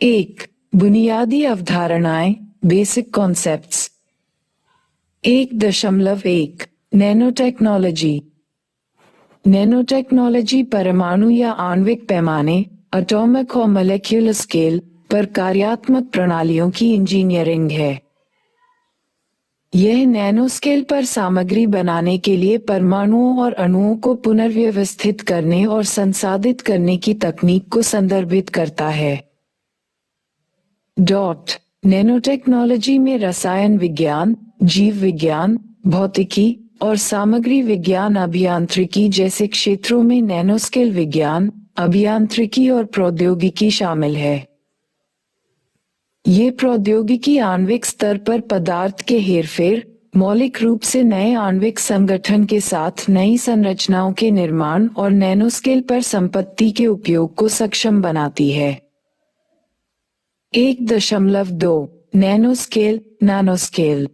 एक, बुनियादी अवधारणाएं, बेसिक कॉन्सेप्ट्स। 1.1 नैनोटेक्नोलॉजी। नैनोटेक्नोलॉजी परमाणु या आणविक पैमाने, एटॉमिक और मॉलिक्यूलर स्केल पर कार्यात्मक प्रणालियों की इंजीनियरिंग है। यह नैनो स्केल पर सामग्री बनाने के लिए परमाणुओं और अणुओं को पुनर्व्यवस्थित करने और संसाधित करने की तकनीक को संदर्भित करता है। नैनोटेक्नोलॉजी में रसायन विज्ञान, जीव विज्ञान, भौतिकी और सामग्री विज्ञान, अभियांत्रिकी जैसे क्षेत्रों में नैनोस्केल विज्ञान, अभियांत्रिकी और प्रौद्योगिकी शामिल है। ये प्रौद्योगिकी आणविक स्तर पर पदार्थ के हेरफेर, मौलिक रूप से नए आणविक संगठन के साथ नई संरचनाओं के निर्माण और नैनोस्केल पर संपत्ति के उपयोग को सक्षम बनाती है। 1.2 नैनोस्केल, नानोस्केल।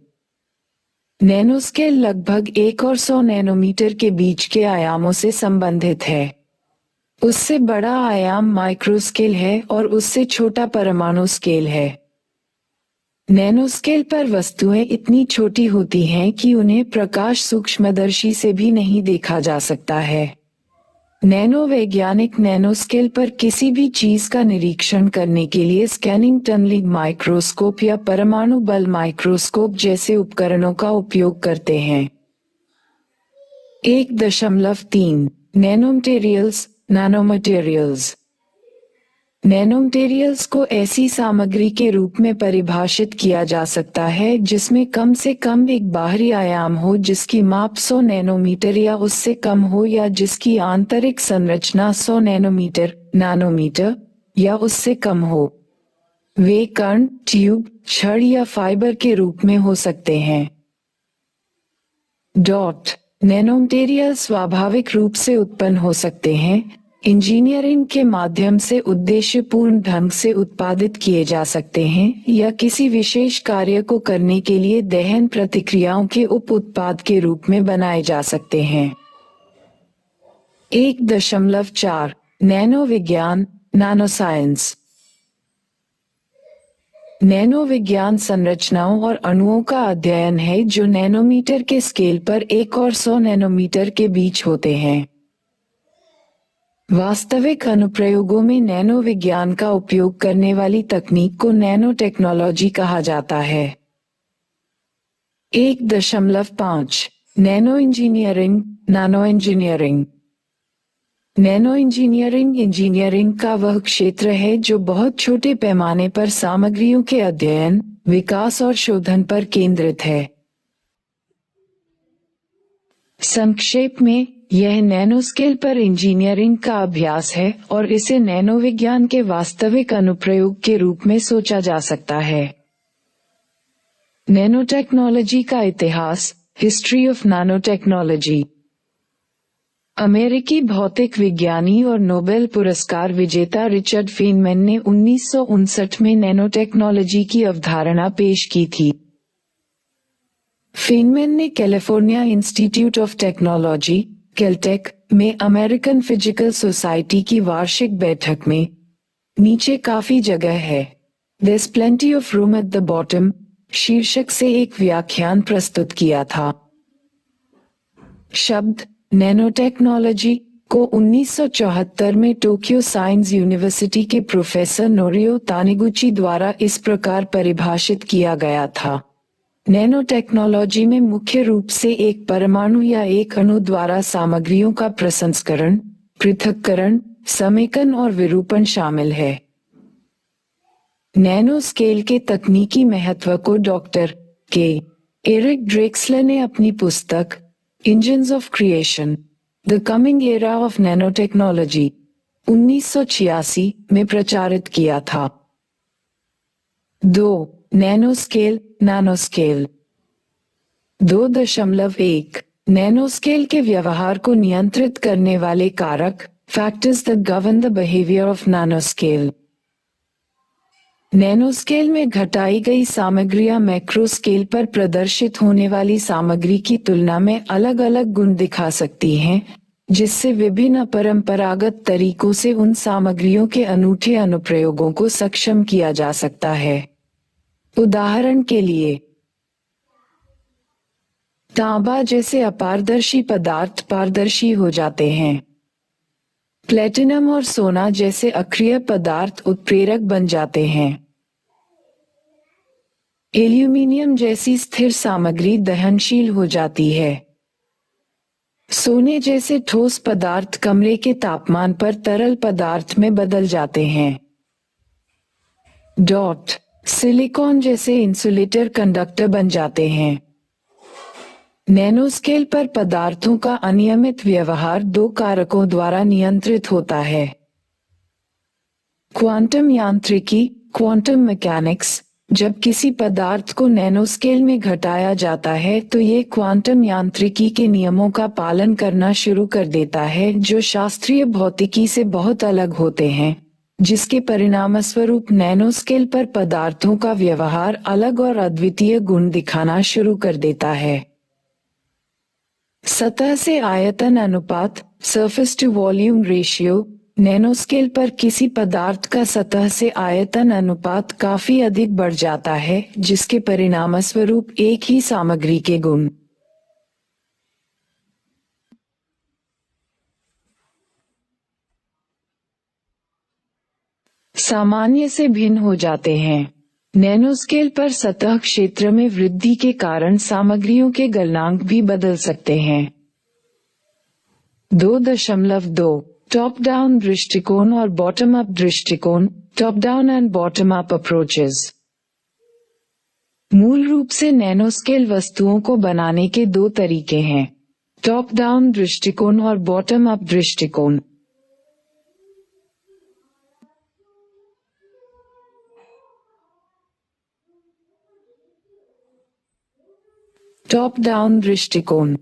नैनोस्केल लगभग 1 और 100 नैनोमीटर के बीच के आयामों से संबंधित है। उससे बड़ा आयाम माइक्रोस्केल है और उससे छोटा परमाणु स्केल है। नैनोस्केल पर वस्तुएं इतनी छोटी होती हैं कि उन्हें प्रकाश सूक्ष्मदर्शी से भी नहीं देखा जा सकता है। नैनोवैज्ञानिक नैनोस्केल पर किसी भी चीज का निरीक्षण करने के लिए स्कैनिंग टनलिंग माइक्रोस्कोप या परमाणु बल माइक्रोस्कोप जैसे उपकरणों का उपयोग करते हैं। 1.3 नैनोमटेरियल्स, नैनोमटेरियल्स। नैनोमटेरियल्स को ऐसी सामग्री के रूप में परिभाषित किया जा सकता है जिसमें कम से कम एक बाहरी आयाम हो जिसकी माप 100 नैनोमीटर या उससे कम हो, या जिसकी आंतरिक संरचना 100 नैनोमीटर, नैनोमीटर या उससे कम हो। वे कण, ट्यूब, छड़ या फाइबर के रूप में हो सकते हैं। नैनोमटेरियल स्वाभाविक रूप से उत्पन्न हो सकते हैं, इंजीनियरिंग के माध्यम से उद्देश्यपूर्ण ढंग से उत्पादित किए जा सकते हैं, या किसी विशेष कार्य को करने के लिए दहन प्रतिक्रियाओं के उप उत्पाद के रूप में बनाए जा सकते हैं। 1.4 नैनो विज्ञान, नानोसाइंस। नैनो विज्ञान संरचनाओं और अणुओं का अध्ययन है जो नैनोमीटर के स्केल पर 1 और 100 नैनोमीटर के बीच होते हैं। वास्तविक अनुप्रयोगों में नैनो विज्ञान का उपयोग करने वाली तकनीक को नैनो टेक्नोलॉजी कहा जाता है। 1.5 नैनो इंजीनियरिंग, नानो इंजीनियरिंग। नैनो इंजीनियरिंग इंजीनियरिंग का वह क्षेत्र है जो बहुत छोटे पैमाने पर सामग्रियों के अध्ययन, विकास और शोधन पर केंद्रित है। संक्षेप में, यह नैनोस्केल पर इंजीनियरिंग का अभ्यास है और इसे नैनोविज्ञान के वास्तविक अनुप्रयोग के रूप में सोचा जा सकता है। नैनोटेक्नोलॉजी का इतिहास, हिस्ट्री ऑफ नैनोटेक्नोलॉजी। अमेरिकी भौतिक विज्ञानी और नोबेल पुरस्कार विजेता रिचर्ड फेनमैन ने 1959 में नैनोटेक्नोलॉजी की अवधारणा पेश की थी। फेनमैन ने California institute of technology, Caltech, में अमेरिकन फिजिकल सोसाइटी की वार्षिक बैठक में "नीचे काफी जगह है, There's plenty of room at the bottom" शीर्षक से एक व्याख्यान प्रस्तुत किया था। शब्द नैनोटेक्नोलॉजी को 1974 में टोक्यो साइंस यूनिवर्सिटी के प्रोफेसर नोरियो तानिगुची द्वारा इस प्रकार परिभाषित किया गया था। नैनो टेक्नोलॉजी में मुख्य रूप से एक परमाणु या एक अणु द्वारा सामग्रियों का प्रसंस्करण, पृथक्करण, समेकन और विरूपण शामिल है। नैनो स्केल के तकनीकी महत्व को डॉक्टर के एरिक ड्रेक्सलर ने अपनी पुस्तक engines of creation, the coming era of nanotechnology 1986 में प्रचारित किया था। 2. नैनोस्केल, नानोस्केल। 2.1 नैनोस्केल के व्यवहार को नियंत्रित करने वाले कारक, factors that govern the behaviour of nanoscale. Nanoscale में घटाई गई सामग्रियां मैक्रोस्केल पर प्रदर्शित होने वाली सामग्री की तुलना में अलग अलग गुण दिखा सकती हैं, जिससे विभिन्न परंपरागत तरीकों से उन सामग्रियों के अनूठे अनुप्रयोगों को सक्षम किया जा सकता है। उदाहरण के लिए, तांबा जैसे अपारदर्शी पदार्थ पारदर्शी हो जाते हैं। प्लेटिनम और सोना जैसे अक्रिय पदार्थ उत्प्रेरक बन जाते हैं। एल्यूमीनियम जैसी स्थिर सामग्री दहनशील हो जाती है। सोने जैसे ठोस पदार्थ कमरे के तापमान पर तरल पदार्थ में बदल जाते हैं। डॉट सिलिकॉन जैसे इंसुलेटर कंडक्टर बन जाते हैं। नैनोस्केल पर पदार्थों का अनियमित व्यवहार दो कारकों द्वारा नियंत्रित होता है। क्वांटम यांत्रिकी, क्वांटम मैकेनिक्स। जब किसी पदार्थ को नैनोस्केल में घटाया जाता है तो ये क्वांटम यांत्रिकी के नियमों का पालन करना शुरू कर देता है जो शास्त्रीय भौतिकी से बहुत अलग होते हैं, जिसके परिणामस्वरूप नैनोस्केल पर पदार्थों का व्यवहार अलग और अद्वितीय गुण दिखाना शुरू कर देता है। सतह से आयतन अनुपात, surface to volume ratio. Nanoscale पर किसी पदार्थ का सतह से आयतन अनुपात काफी अधिक बढ़ जाता है, जिसके परिणामस्वरूप एक ही सामग्री के गुण सामान्य से भिन्न हो जाते हैं। नैनोस्केल पर सतह क्षेत्र में वृद्धि के कारण सामग्रियों के गलनांक भी बदल सकते हैं। 2.2 टॉप डाउन दृष्टिकोण और बॉटम अप दृष्टिकोण, top down and bottom up approaches. मूल रूप से नैनोस्केल वस्तुओं को बनाने के दो तरीके हैं, टॉप डाउन दृष्टिकोण और बॉटम अप दृष्टिकोण। टॉप डाउन दृष्टिकोण।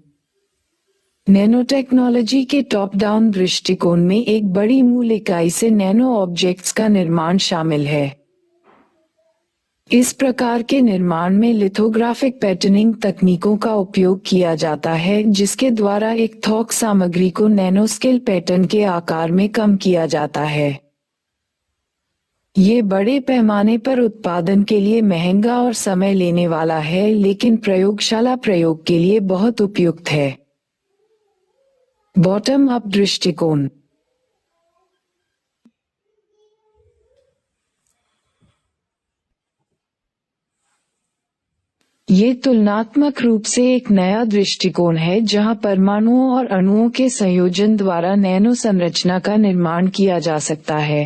नैनोटेक्नोलॉजी के टॉप डाउन दृष्टिकोण में एक बड़ी मूल इकाई से नैनो ऑब्जेक्ट्स का निर्माण शामिल है। इस प्रकार के निर्माण में लिथोग्राफिक पैटर्निंग तकनीकों का उपयोग किया जाता है, जिसके द्वारा एक थोक सामग्री को नैनोस्केल पैटर्न के आकार में कम किया जाता है। ये बड़े पैमाने पर उत्पादन के लिए महंगा और समय लेने वाला है, लेकिन प्रयोगशाला प्रयोग के लिए बहुत उपयुक्त है। बॉटम अप दृष्टिकोण। ये तुलनात्मक रूप से एक नया दृष्टिकोण है जहां परमाणुओं और अणुओं के संयोजन द्वारा नैनो संरचना का निर्माण किया जा सकता है।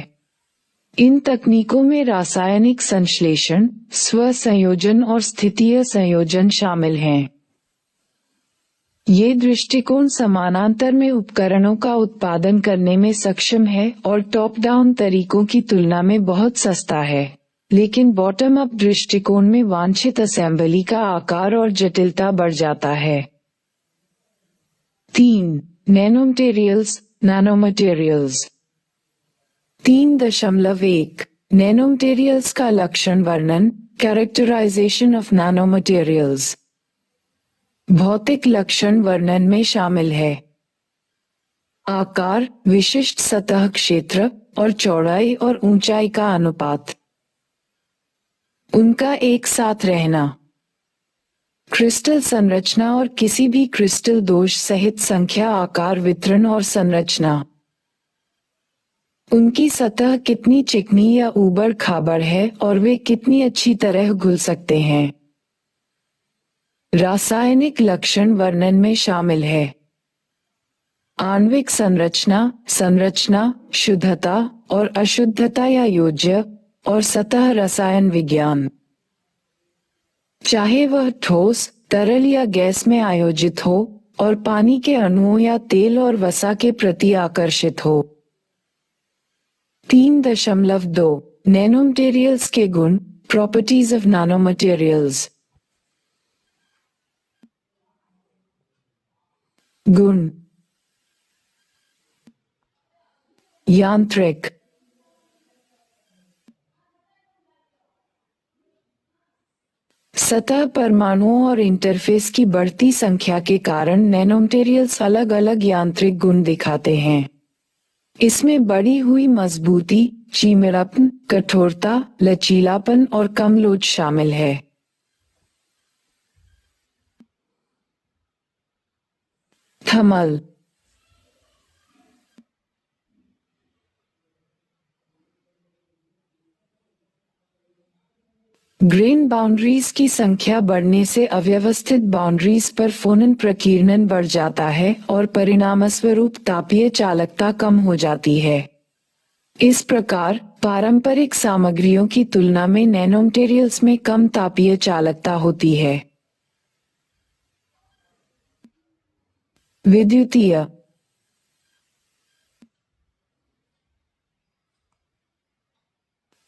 इन तकनीकों में रासायनिक संश्लेषण, स्व संयोजन और स्थितीय संयोजन शामिल हैं। ये दृष्टिकोण समानांतर में उपकरणों का उत्पादन करने में सक्षम है और टॉप डाउन तरीकों की तुलना में बहुत सस्ता है, लेकिन बॉटम अप दृष्टिकोण में वांछित असेंबली का आकार और जटिलता बढ़ जाता है। 3. Nanomaterials, nanomaterials. 3.1 नैनोमटेरियल्स का लक्षण वर्णन, कैरेक्टराइजेशन ऑफ नैनोमटेरियल्स। भौतिक लक्षण वर्णन में शामिल है आकार, विशिष्ट सतह क्षेत्र और चौड़ाई और ऊंचाई का अनुपात, उनका एक साथ रहना, क्रिस्टल संरचना और किसी भी क्रिस्टल दोष सहित संख्या, आकार, वितरण और संरचना, उनकी सतह कितनी चिकनी या ऊबड़ खाबड़ है और वे कितनी अच्छी तरह घुल सकते हैं। रासायनिक लक्षण वर्णन में शामिल है आणविक संरचना, संरचना, शुद्धता और अशुद्धता या योज्य, और सतह रसायन विज्ञान, चाहे वह ठोस, तरल या गैस में आयोजित हो और पानी के अणुओं या तेल और वसा के प्रति आकर्षित हो। 3.2 नैनोमटेरियल्स के गुण, प्रॉपर्टीज ऑफ नैनोमटेरियल्स। गुण। यांत्रिक, सतह परमाणुओं और इंटरफेस की बढ़ती संख्या के कारण नैनोमटेरियल्स अलग अलग यांत्रिक गुण दिखाते हैं। इसमें बढ़ी हुई मजबूती, चिमड़ापन, कठोरता, लचीलापन और कम लोच शामिल है। थर्मल ग्रेन बाउंड्रीज की संख्या बढ़ने से अव्यवस्थित बाउंड्रीज पर फोनन प्रकीर्णन बढ़ जाता है और परिणामस्वरूप तापीय चालकता कम हो जाती है। इस प्रकार पारंपरिक सामग्रियों की तुलना में नैनोमटेरियल्स में कम तापीय चालकता होती है। विद्युतीय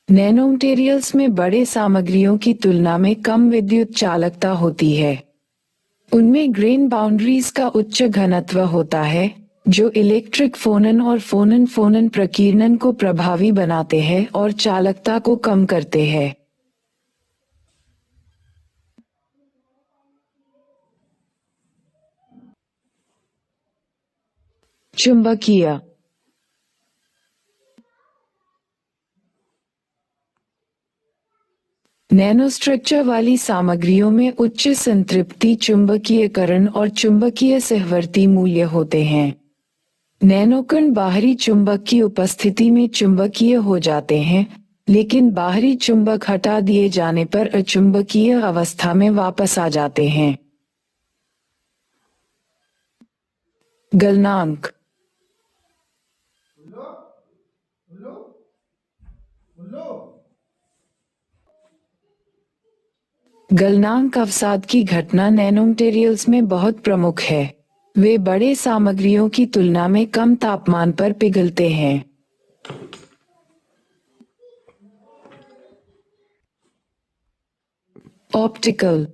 नैनोमटेरियल्स में बड़े सामग्रियों की तुलना में कम विद्युत चालकता होती है। उनमें ग्रेन बाउंड्रीज का उच्च घनत्व होता है, जो इलेक्ट्रिक फोनन और फोनन प्रकीर्णन को प्रभावी बनाते हैं और चालकता को कम करते हैं। चुंबकीय नैनोस्ट्रक्चर वाली सामग्रियों में उच्च संतृप्ति चुंबकीयकरण और चुंबकीय सहवर्ती मूल्य होते हैं। नैनोकण बाहरी चुंबक की उपस्थिति में चुंबकीय हो जाते हैं, लेकिन बाहरी चुंबक हटा दिए जाने पर अचुंबकीय अवस्था में वापस आ जाते हैं। गलनांक गलनांक अवसाद की घटना नैनोमटेरियल्स में बहुत प्रमुख है। वे बड़े सामग्रियों की तुलना में कम तापमान पर पिघलते हैं। ऑप्टिकल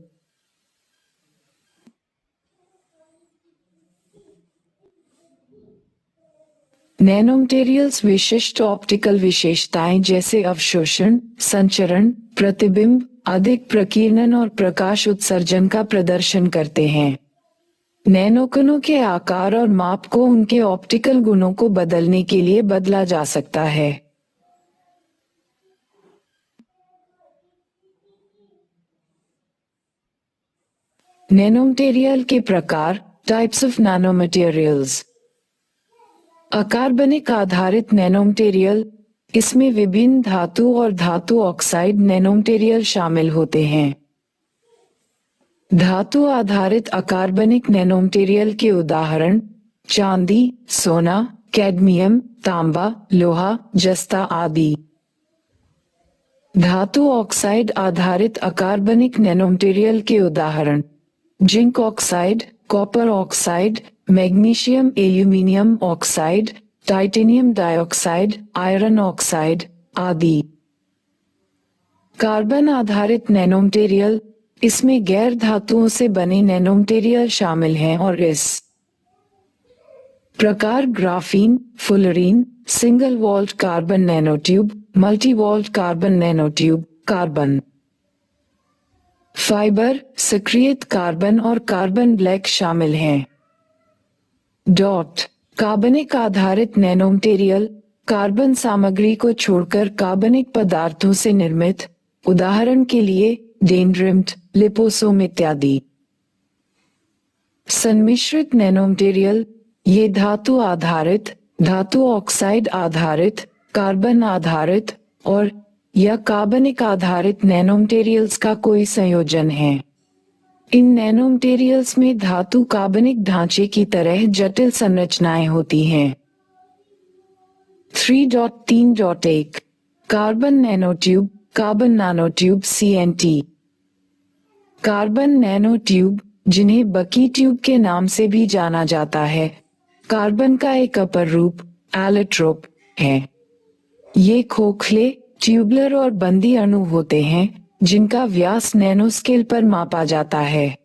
नैनोमटेरियल्स विशिष्ट ऑप्टिकल विशेषताएं जैसे अवशोषण, संचरण, प्रतिबिंब, अधिक प्रकीर्णन और प्रकाश उत्सर्जन का प्रदर्शन करते हैं। नैनोकणों के आकार और माप को उनके ऑप्टिकल गुणों को बदलने के लिए बदला जा सकता है। नैनोमटेरियल के प्रकार, टाइप्स ऑफ नैनोमटेरियल्स। अकार्बनिक आधारित नैनोमटेरियल, इसमें विभिन्न धातु और धातु ऑक्साइड नैनोमटेरियल शामिल होते हैं। धातु आधारित अकार्बनिक नैनोमटेरियल के उदाहरण चांदी, सोना, कैडमियम, तांबा, लोहा, जस्ता आदि। धातु ऑक्साइड आधारित अकार्बनिक नैनोमटेरियल के उदाहरण zinc oxide, copper oxide, magnesium aluminium oxide, titanium dioxide, iron oxide आदि। कार्बन आधारित नैनोमटेरियल, इसमें गैर धातुओं से बने नैनोमटेरियल शामिल हैं और इस प्रकार graphene, fullerene, single walled carbon nanotube, multi walled carbon nanotube, carbon fibre, सक्रियत कार्बन और कार्बन ब्लैक शामिल हैं। डॉट कार्बनिक आधारित नैनोमटेरियल, कार्बन सामग्री को छोड़कर कार्बनिक पदार्थों से निर्मित, उदाहरण के लिए डेंड्रिम्ड, लिपोसोम इत्यादि। सन्मिश्रित नैनोमटेरियल, ये धातु आधारित, धातु ऑक्साइड आधारित, कार्बन आधारित और या कार्बनिक आधारित नैनोमटेरियल्स का कोई संयोजन है। इन नैनोमटेरियल्स में धातु कार्बनिक ढांचे की तरह जटिल संरचनाएं होती हैं। 3.3.1 carbon nanotube, carbon nanotube CNT। Carbon nanotube, जिन्हें बकी ट्यूब के नाम से भी जाना जाता है, कार्बन का एक अपर रूप एलोट्रोप है। ये खोखले, ट्यूबलर और बंदी अणु होते हैं, जिनका व्यास नैनोस्केल पर मापा जाता है।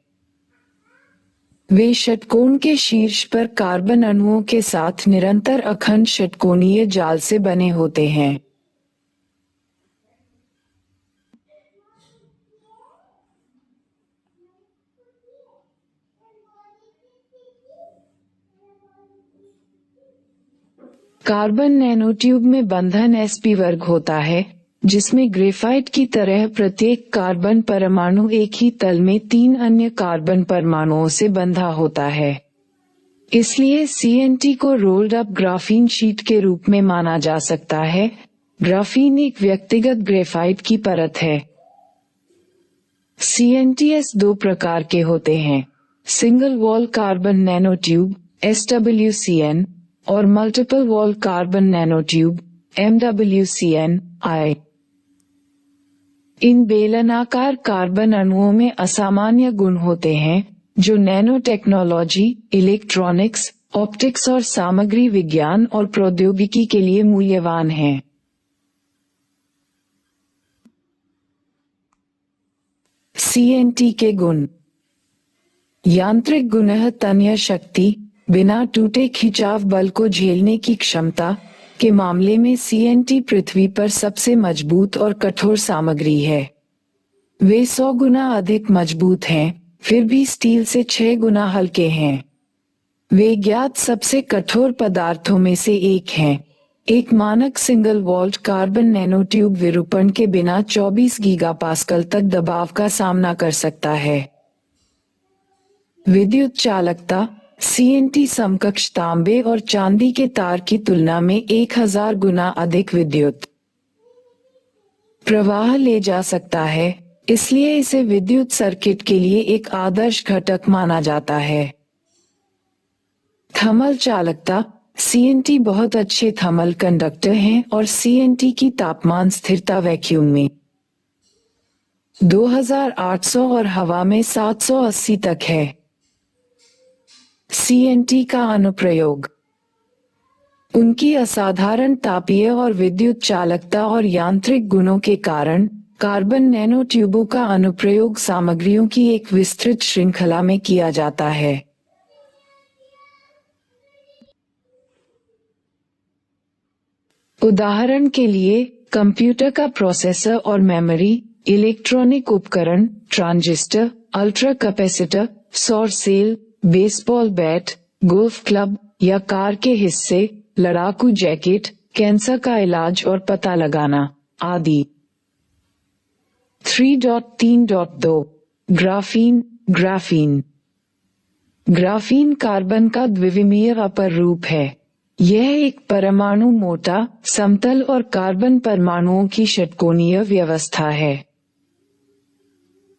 वे षटकोण के शीर्ष पर कार्बन अणुओं के साथ निरंतर अखंड षटकोणीय जाल से बने होते हैं। कार्बन नैनोट्यूब में बंधन sp वर्ग होता है, जिसमें ग्रेफाइट की तरह प्रत्येक कार्बन परमाणु एक ही तल में 3 अन्य कार्बन परमाणुओं से बंधा होता है। इसलिए CNT को रोल्ड अप ग्राफीन शीट के रूप में माना जा सकता है। ग्राफीन एक व्यक्तिगत ग्रेफाइट की परत है। CNTs 2 प्रकार के होते हैं, single wall carbon nanotube SWCN और multiple wall carbon nanotube MWCN-I। इन बेलनाकार कार्बन अणुओं में असामान्य गुण होते हैं, जो नैनो टेक्नोलॉजी, इलेक्ट्रॉनिक्स, ऑप्टिक्स और सामग्री विज्ञान और प्रौद्योगिकी के लिए मूल्यवान हैं। CNT के गुण। यांत्रिक गुण तन्य शक्ति, बिना टूटे खिंचाव बल को झेलने की क्षमता के मामले में CNT पृथ्वी पर सबसे मजबूत और कठोर सामग्री है। वे 100 गुना अधिक मजबूत हैं, फिर भी स्टील से 6 गुना हल्के हैं। वे ज्ञात सबसे कठोर पदार्थों में से एक हैं। एक मानक सिंगल वॉल्ट कार्बन नैनोट्यूब विरूपण के बिना 24 गीगापास्कल तक दबाव का सामना कर सकता है। विद्युत चालकता, CNT समकक्ष तांबे और चांदी के तार की तुलना में 1000 गुना अधिक विद्युत प्रवाह ले जा सकता है, इसलिए इसे विद्युत सर्किट के लिए एक आदर्श घटक माना जाता है। थर्मल चालकता, CNT बहुत अच्छे थर्मल कंडक्टर हैं और CNT की तापमान स्थिरता वैक्यूम में 2800 और हवा में 780 तक है। CNT का अनुप्रयोग। उनकी असाधारण तापीय और विद्युत चालकता और यांत्रिक गुणों के कारण कार्बन नैनोट्यूबों का अनुप्रयोग सामग्रियों की एक विस्तृत श्रृंखला में किया जाता है। उदाहरण के लिए, कंप्यूटर का प्रोसेसर और मेमोरी, इलेक्ट्रॉनिक उपकरण, ट्रांजिस्टर, अल्ट्रा कैपेसिटर, सौर cell, baseball bat, golf club या कार के हिस्से, लड़ाकू जैकेट, कैंसर का इलाज और पता लगाना आदि। 3.3.2 ग्राफीन। ग्राफीन कार्बन का द्विविमीय अपर रूप है। यह एक परमाणु मोटा, समतल और कार्बन परमाणुओं की षटकोणीय व्यवस्था है।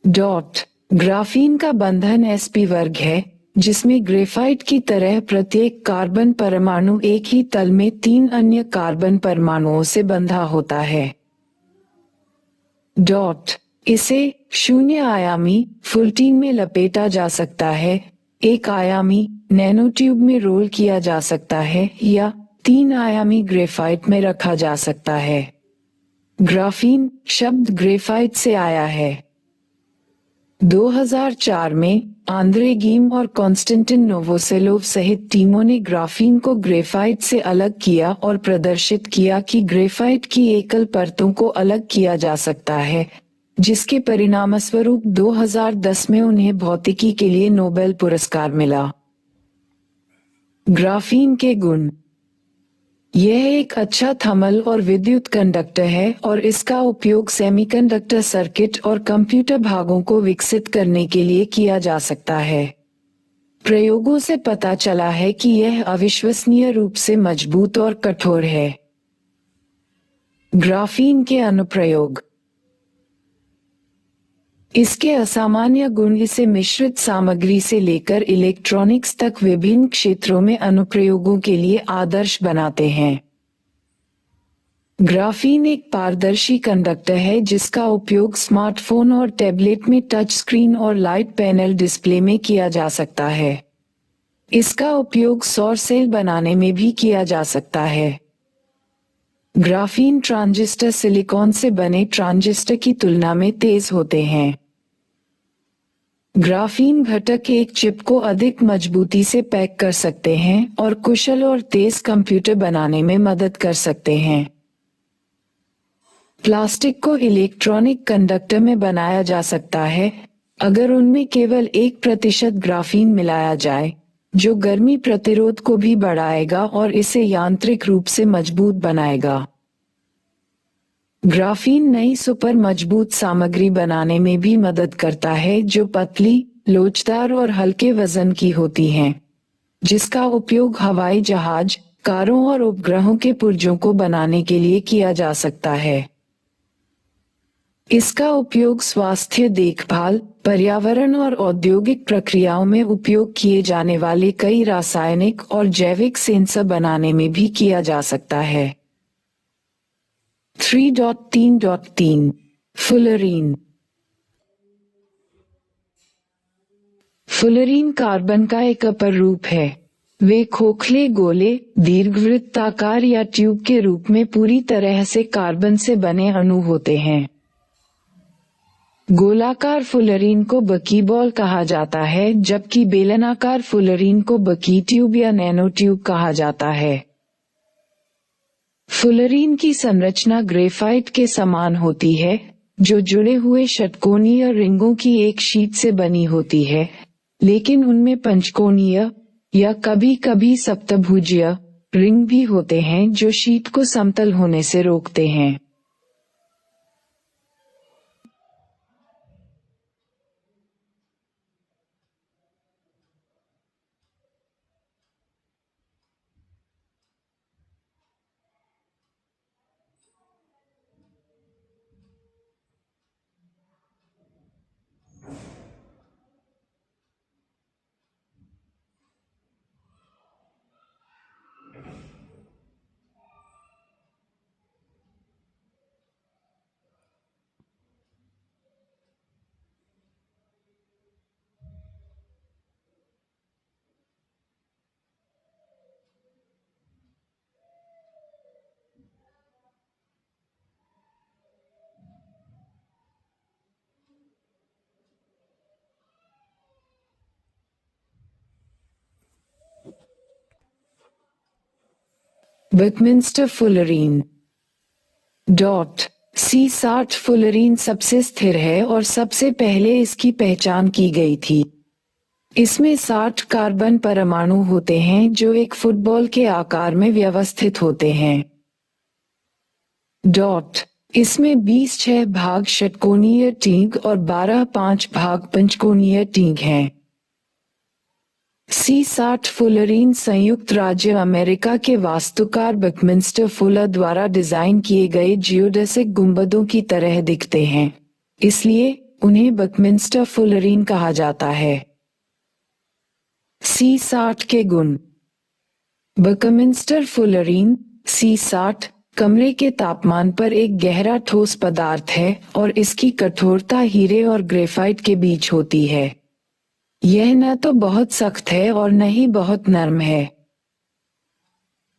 ग्राफीन का बंधन sp वर्ग है, जिसमें ग्रेफाइट की तरह प्रत्येक कार्बन परमाणु एक ही तल में 3 अन्य कार्बन परमाणुओं से बंधा होता है। इसे 0 आयामी फुलटीन में लपेटा जा सकता है, 1 आयामी नैनोट्यूब में रोल किया जा सकता है या 3 आयामी ग्रेफाइट में रखा जा सकता है। ग्राफीन शब्द ग्रेफाइट से आया है। 2004 में आंद्रे गीम और कॉन्स्टेंटिन नोवोसेलोव सहित टीमों ने ग्राफीन को ग्रेफाइट से अलग किया और प्रदर्शित किया कि ग्रेफाइट की एकल परतों को अलग किया जा सकता है, जिसके परिणामस्वरूप 2010 में उन्हें भौतिकी के लिए नोबेल पुरस्कार मिला। ग्राफीन के गुण। यह एक अच्छा थर्मल और विद्युत कंडक्टर है और इसका उपयोग सेमीकंडक्टर सर्किट और कंप्यूटर भागों को विकसित करने के लिए किया जा सकता है। प्रयोगों से पता चला है कि यह अविश्वसनीय रूप से मजबूत और कठोर है। ग्राफीन के अनुप्रयोग। इसके असामान्य गुण इसे मिश्रित सामग्री से लेकर इलेक्ट्रॉनिक्स तक विभिन्न क्षेत्रों में अनुप्रयोगों के लिए आदर्श बनाते हैं। ग्राफीन एक पारदर्शी कंडक्टर है जिसका उपयोग स्मार्टफोन और टैबलेट में टच स्क्रीन और लाइट पैनल डिस्प्ले में किया जा सकता है। इसका उपयोग सौर सेल बनाने में भी किया जा सकता है। ग्राफीन ट्रांजिस्टर सिलिकॉन से बने ट्रांजिस्टर की तुलना में तेज होते हैं। ग्राफीन घटक एक चिप को अधिक मजबूती से पैक कर सकते हैं और कुशल और तेज कंप्यूटर बनाने में मदद कर सकते हैं। प्लास्टिक को इलेक्ट्रॉनिक कंडक्टर में बनाया जा सकता है, अगर उनमें केवल 1% ग्राफीन मिलाया जाए। जो गर्मी प्रतिरोध को भी बढ़ाएगा और इसे यांत्रिक रूप से मजबूत बनाएगा। ग्राफीन नई सुपर मजबूत सामग्री बनाने में भी मदद करता है जो पतली, लोचदार और हल्के वजन की होती हैं, जिसका उपयोग हवाई जहाज, कारों और उपग्रहों के पुर्जों को बनाने के लिए किया जा सकता है। इसका उपयोग स्वास्थ्य देखभाल, पर्यावरण और औद्योगिक प्रक्रियाओं में उपयोग किए जाने वाले कई रासायनिक और जैविक सेंसर बनाने में भी किया जा सकता है। 3.3.3 फुलरीन। फुलरीन कार्बन का एक अपर रूप है। वे खोखले गोले, दीर्घवृत्ताकार या ट्यूब के रूप में पूरी तरह से कार्बन से बने अणु होते हैं। गोलाकार फुलरीन को बकीबॉल कहा जाता है, जबकि बेलनाकार फुलरीन को बकी ट्यूब या नैनो ट्यूब कहा जाता है। फुलरीन की संरचना ग्रेफाइट के समान होती है, जो जुड़े हुए षटकोणीय रिंगों की एक शीट से बनी होती है, लेकिन उनमें पंचकोणीय या कभी-कभी सप्तभुजीय रिंग भी होते हैं जो शीट को समतल होने से रोकते हैं। बकमिंस्टर फुलरीन C60 फुलरीन सबसे स्थिर है और सबसे पहले इसकी पहचान की गई थी। इसमें 60 कार्बन परमाणु होते हैं जो एक फुटबॉल के आकार में व्यवस्थित होते हैं। इसमें 26 भाग षटकोणीय टीग और 12 भाग पंचकोणीय टीग हैं। C60 फुलरीन संयुक्त राज्य अमेरिका के वास्तुकार बकमिंस्टर फुलर द्वारा डिजाइन किए गए जियोडेसिक गुंबदों की तरह दिखते हैं, इसलिए उन्हें बकमिंस्टर फुलरीन कहा जाता है। C60 के गुण। बकमिंस्टर फुलरीन C60 कमरे के तापमान पर एक गहरा ठोस पदार्थ है और इसकी कठोरता हीरे और ग्रेफाइट के बीच होती है। यह न तो बहुत सख्त है और न ही बहुत नरम है।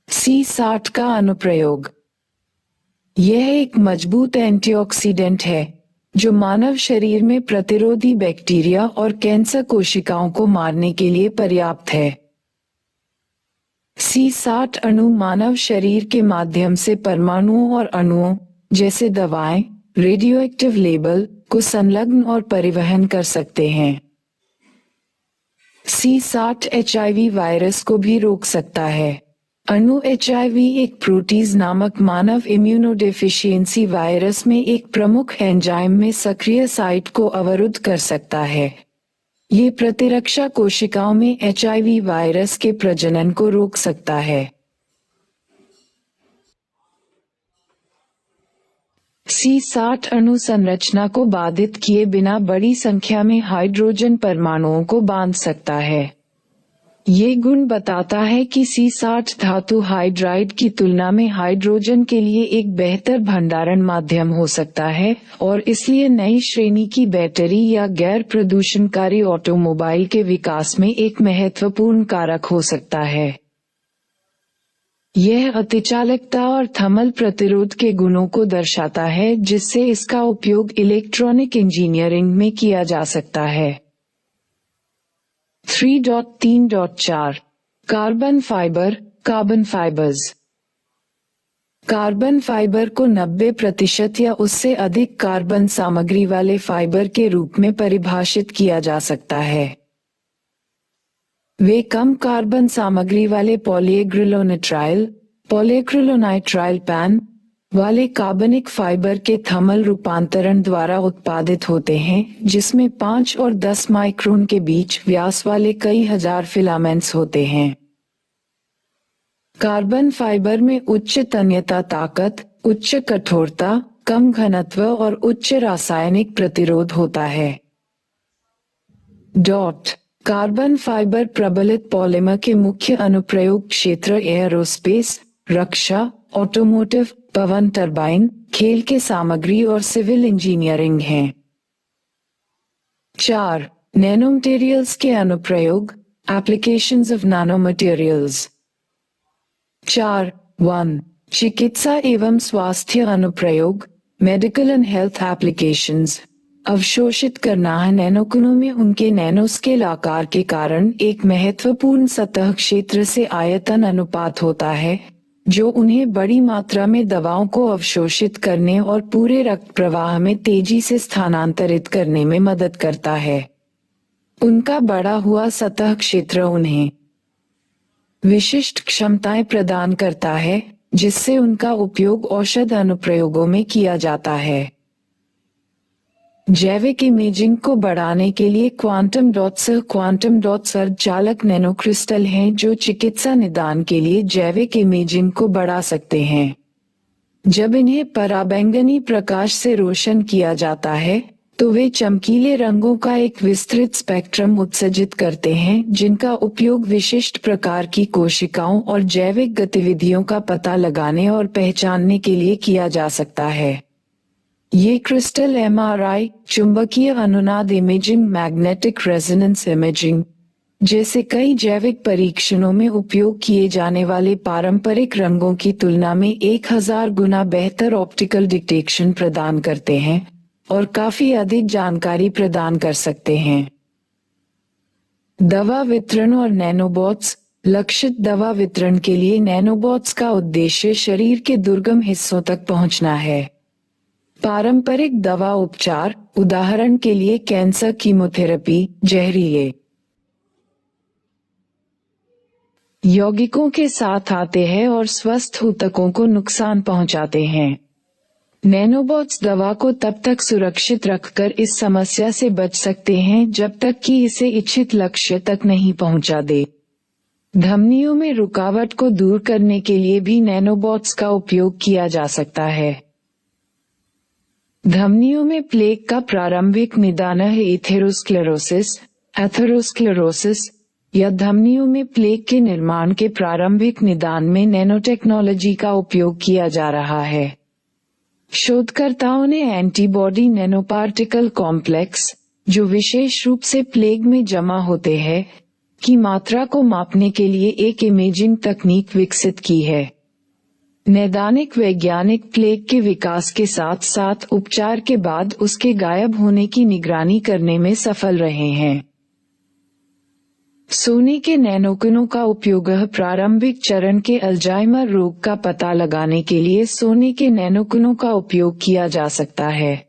C60 का अनुप्रयोग। यह एक मजबूत एंटीऑक्सीडेंट है जो मानव शरीर में प्रतिरोधी बैक्टीरिया और कैंसर कोशिकाओं को मारने के लिए पर्याप्त है। C60 अणु मानव शरीर के माध्यम से परमाणुओं और अणुओं, जैसे दवाएं, रेडियोएक्टिव लेबल, को संलग्न और परिवहन कर सकते हैं। C60 HIV वायरस को भी रोक सकता है। अणु HIV एक प्रोटीज नामक मानव इम्यूनोडेफिशिएंसी वायरस में एक प्रमुख एंजाइम में सक्रिय साइट को अवरुद्ध कर सकता है। ये प्रतिरक्षा कोशिकाओं में HIV वायरस के प्रजनन को रोक सकता है। C60 अणु संरचना को बाधित किए बिना बड़ी संख्या में हाइड्रोजन परमाणुओं को बांध सकता है। ये गुण बताता है कि C60 धातु हाइड्राइड की तुलना में हाइड्रोजन के लिए एक बेहतर भंडारण माध्यम हो सकता है और इसलिए नई श्रेणी की बैटरी या गैर प्रदूषणकारी ऑटोमोबाइल के विकास में एक महत्वपूर्ण कारक हो सकता है। यह अतिचालकता और थर्मल प्रतिरोध के गुणों को दर्शाता है जिससे इसका उपयोग इलेक्ट्रॉनिक इंजीनियरिंग में किया जा सकता है। 3.3.4 carbon fibre, carbon fibres. Carbon fibre को 90% या उससे अधिक कार्बन सामग्री वाले फाइबर के रूप में परिभाषित किया जा सकता है। वे कम कार्बन सामग्री वाले पॉलीएक्रिलोनाइट्राइल पैन वाले कार्बनिक फाइबर के थर्मल रूपांतरण द्वारा उत्पादित होते हैं, जिसमें 5 और 10 माइक्रोन के बीच व्यास वाले कई हजार फिलामेंट्स होते हैं। कार्बन फाइबर में उच्च तन्यता ताकत, उच्च कठोरता, कम घनत्व और उच्च रासायनिक प्रतिरोध होता है। कार्बन फाइबर प्रबलित पॉलीमर के मुख्य अनुप्रयोग क्षेत्र एयरोस्पेस, रक्षा, ऑटोमोटिव, पवन टरबाइन, खेल के सामग्री और सिविल इंजीनियरिंग हैं। 4. नैनोमटेरियल्स के अनुप्रयोग, एप्लीकेशंस ऑफ नैनोमटेरियल्स। 4.1 चिकित्सा एवं स्वास्थ्य अनुप्रयोग, मेडिकल एंड हेल्थ एप्लीकेशंस। अवशोषित करना है नैनोकणों में उनके नैनोस्केल आकार के कारण एक महत्वपूर्ण सतह क्षेत्र से आयतन अनुपात होता है, जो उन्हें बड़ी मात्रा में दवाओं को अवशोषित करने और पूरे रक्त प्रवाह में तेजी से स्थानांतरित करने में मदद करता है। उनका बढ़ा हुआ सतह क्षेत्र उन्हें विशिष्ट क्षमताएं प्रदान करता है, जिससे उनका उपयोग औषध अनुप्रयोगों में किया जाता है। जैविक इमेजिंग को बढ़ाने के लिए क्वांटम डॉट्स अर्धचालक नैनोक्रिस्टल हैं जो चिकित्सा निदान के लिए जैविक इमेजिंग को बढ़ा सकते हैं। जब इन्हें पराबैंगनी प्रकाश से रोशन किया जाता है, तो वे चमकीले रंगों का एक विस्तृत स्पेक्ट्रम उत्सर्जित करते हैं, जिनका उपयोग विशिष्ट प्रकार की कोशिकाओं और जैविक गतिविधियों का पता लगाने और पहचानने के लिए किया जा सकता है। ये क्रिस्टल एमआरआई, चुंबकीय अनुनाद इमेजिंग, मैग्नेटिक रेजोनेंस इमेजिंग जैसे कई जैविक परीक्षणों में उपयोग किए जाने वाले पारंपरिक रंगों की तुलना में 1000 गुना बेहतर ऑप्टिकल डिटेक्शन प्रदान करते हैं और काफी अधिक जानकारी प्रदान कर सकते हैं। दवा वितरण और नैनोबॉट्स। लक्षित दवा वितरण के लिए नैनोबॉट्स का उद्देश्य शरीर के दुर्गम हिस्सों तक पहुंचना है। पारंपरिक दवा उपचार, उदाहरण के लिए कैंसर कीमोथेरेपी, जहरीले यौगिकों के साथ आते हैं और स्वस्थ ऊतकों को नुकसान पहुंचाते हैं। नैनोबॉट्स दवा को तब तक सुरक्षित रखकर इस समस्या से बच सकते हैं जब तक कि इसे इच्छित लक्ष्य तक नहीं पहुंचा दे। धमनियों में रुकावट को दूर करने के लिए भी नैनोबॉट्स का उपयोग किया जा सकता है। धमनियों में प्लेग का प्रारंभिक निदान है एथेरोस्क्लेरोसिस या धमनियों में प्लेग के निर्माण के प्रारंभिक निदान में नैनोटेक्नोलॉजी का उपयोग किया जा रहा है। शोधकर्ताओं ने एंटीबॉडी नैनोपार्टिकल कॉम्प्लेक्स, जो विशेष रूप से प्लेग में जमा होते हैं, की मात्रा को मापने के लिए एक इमेजिंग तकनीक विकसित की है। नैदानिक वैज्ञानिक प्लेग के विकास के साथ साथ उपचार के बाद उसके गायब होने की निगरानी करने में सफल रहे हैं। सोने के नैनोकणों का उपयोग प्रारंभिक चरण के अल्जाइमर रोग का पता लगाने के लिए सोने के नैनोकणों का उपयोग किया जा सकता है।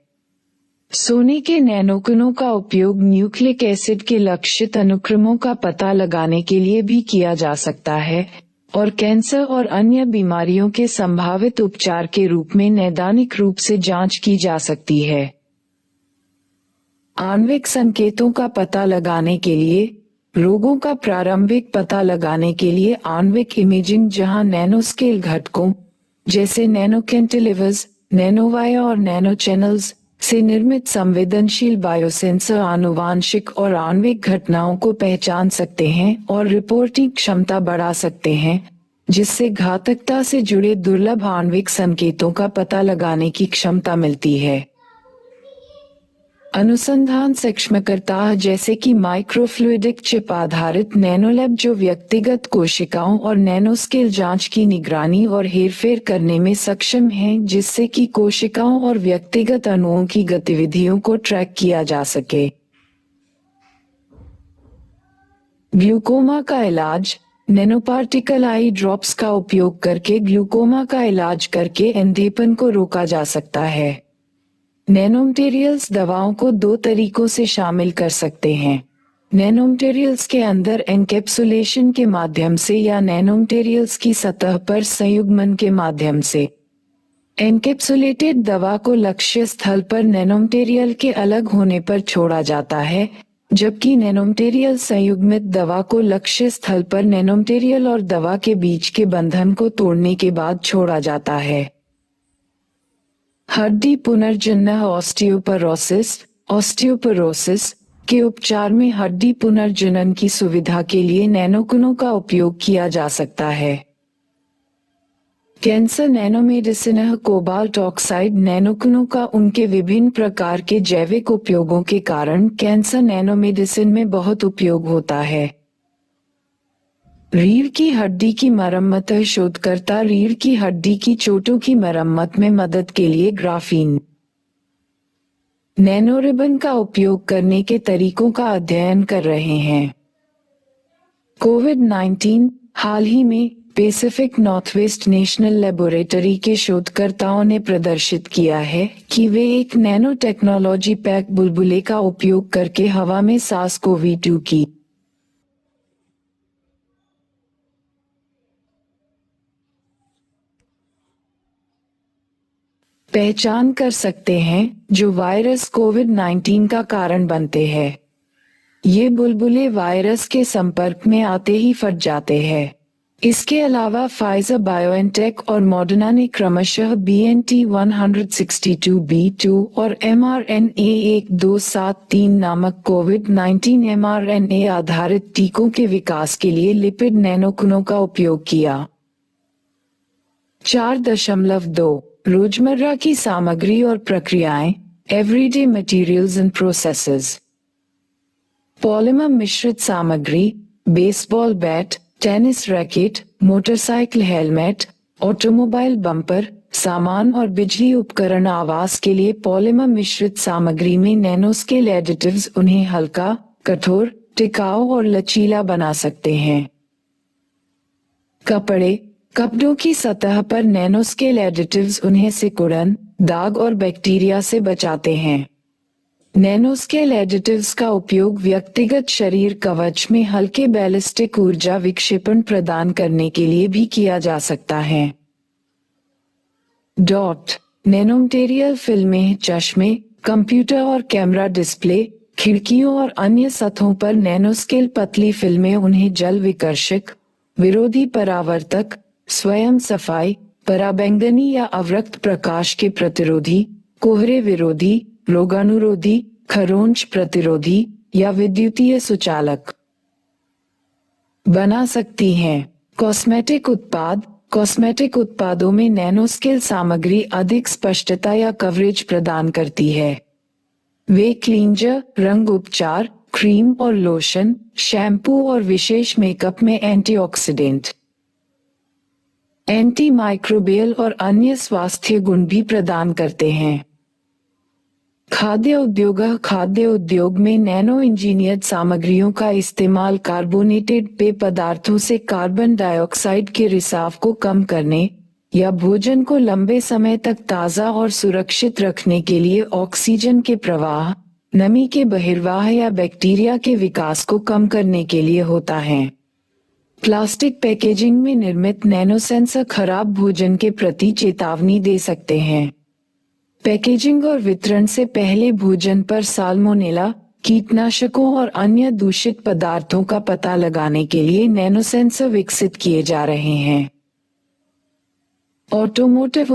सोने के नैनोकणों का उपयोग न्यूक्लिक एसिड के लक्षित अनुक्रमों का पता लगाने के लिए भी किया जा सकता है और कैंसर और अन्य बीमारियों के संभावित उपचार के रूप में नैदानिक रूप से जांच की जा सकती है। आणविक संकेतों का पता लगाने के लिए रोगों का प्रारंभिक पता लगाने के लिए आणविक इमेजिंग, जहां नैनोस्केल घटकों जैसे नैनो कैंटिलीवर्स, नैनोवायर और नैनो चैनल्स से निर्मित संवेदनशील बायोसेंसर आनुवांशिक और आणविक घटनाओं को पहचान सकते हैं और रिपोर्टिंग क्षमता बढ़ा सकते हैं, जिससे घातकता से जुड़े दुर्लभ आणविक संकेतों का पता लगाने की क्षमता मिलती है। अनुसंधान सूक्ष्मकर्ता जैसे कि माइक्रोफ्लूइडिक चिप आधारित नैनोलैब, जो व्यक्तिगत कोशिकाओं और नैनोस्केल जांच की निगरानी और हेरफेर करने में सक्षम हैं, जिससे कि कोशिकाओं और व्यक्तिगत अणुओं की गतिविधियों को ट्रैक किया जा सके। ग्लूकोमा का इलाज। नैनोपार्टिकल आई ड्रॉप्स का उपयोग करके ग्लूकोमा का इलाज करके अंधेपन को रोका जा सकता है। नैनोमटेरियल्स दवाओं को 2 तरीकों से शामिल कर सकते हैं। नैनोमटेरियल्स के अंदर एनकैप्सुलेशन के माध्यम से या नैनोमटेरियल्स की सतह पर संयुग्मन के माध्यम से एनकैप्सुलेटेड दवा को लक्ष्य स्थल पर नैनोमटेरियल के अलग होने पर छोड़ा जाता है, जबकि नैनोमटेरियल संयुग्मित दवा को लक्ष्य स्थल पर नैनोमटेरियल और दवा के बीच के बंधन को तोड़ने के बाद छोड़ा जाता है। हड्डी पुनर्जनन ऑस्टियोपोरोसिस के उपचार में हड्डी पुनर्जनन की सुविधा के लिए नैनोकणों का उपयोग किया जा सकता है। कैंसर नैनोमेडिसिन कोबाल्ट ऑक्साइड नैनोकणों का उनके विभिन्न प्रकार के जैविक उपयोगों के कारण कैंसर नैनोमेडिसिन में बहुत उपयोग होता है। रीढ़ की हड्डी की मरम्मत शोधकर्ता रीढ़ की हड्डी की चोटों की मरम्मत में मदद के लिए ग्राफीन नैनोरिबन का उपयोग करने के तरीकों का अध्ययन कर रहे हैं। कोविड-19 हाल ही में पैसिफिक नॉर्थवेस्ट नेशनल लेबोरेटरी के शोधकर्ताओं ने प्रदर्शित किया है कि वे एक नैनो टेक्नोलॉजी पैक बुलबुले का उपयोग करके हवा में SARS-CoV-2 की पहचान कर सकते हैं जो वायरस कोविड-19 का कारण बनते हैं। ये बुलबुले वायरस के संपर्क में आते ही फट जाते हैं। इसके अलावा फाइजर बायोएनटेक और मॉडर्ना ने क्रमशः BNT162b2 और mRNA-1273 नामक कोविड-19 mRNA आधारित टीकों के विकास के लिए लिपिड नैनोकणों का उपयोग किया। 4.2 रोजमर्रा की सामग्री और प्रक्रियाएं everyday materials and processes polymer मिश्रित सामग्री baseball bat tennis racket motorcycle helmet automobile bumper सामान और बिजली उपकरण आवास के लिए पॉलीमर मिश्रित सामग्री में नैनोस्केल एडिटिव्स उन्हें हल्का कठोर टिकाऊ और लचीला बना सकते हैं। कपड़ों की सतह पर नैनोस्केल एडिटिव्स उन्हें सिकुड़न दाग और बैक्टीरिया से बचाते हैं। नैनोस्केल एडिटिव्स का उपयोग व्यक्तिगत शरीर कवच में हल्के बैलिस्टिक ऊर्जा विक्षेपण प्रदान करने के लिए भी किया जा सकता है। नैनोमटेरियल फिल्में चश्मे कंप्यूटर और कैमरा डिस्प्ले खिड़कियों और अन्य सतहों पर नैनोस्केल पतली फिल्में उन्हें जल विकर्षक विरोधी परावर्तक स्वयं सफाई पराबैंगनी या अवरक्त प्रकाश के प्रतिरोधी कोहरे विरोधी रोगाणुरोधी खरोंच प्रतिरोधी या विद्युतीय सुचालक बना सकती हैं। कॉस्मेटिक उत्पादों में नैनोस्केल सामग्री अधिक स्पष्टता या कवरेज प्रदान करती है। वे क्लींजर रंग उपचार क्रीम और लोशन शैम्पू और विशेष मेकअप में एंटीऑक्सीडेंट एंटीमाइक्रोबियल और अन्य स्वास्थ्य गुण भी प्रदान करते हैं। खाद्य उद्योग में नैनो इंजीनियर्ड सामग्रियों का इस्तेमाल कार्बोनेटेड पेय पदार्थों से कार्बन डाइऑक्साइड के रिसाव को कम करने या भोजन को लंबे समय तक ताज़ा और सुरक्षित रखने के लिए ऑक्सीजन के प्रवाह नमी के बहिर्वाह या बैक्टीरिया के विकास को कम करने के लिए होता है। प्लास्टिक पैकेजिंग में निर्मित नैनो सेंसर खराब भोजन के प्रति चेतावनी दे सकते हैं। पैकेजिंग और वितरण से पहले भोजन पर साल्मोनेला कीटनाशकों और अन्य दूषित पदार्थों का पता लगाने के लिए नैनो सेंसर विकसित किए जा रहे हैं। ऑटोमोटिव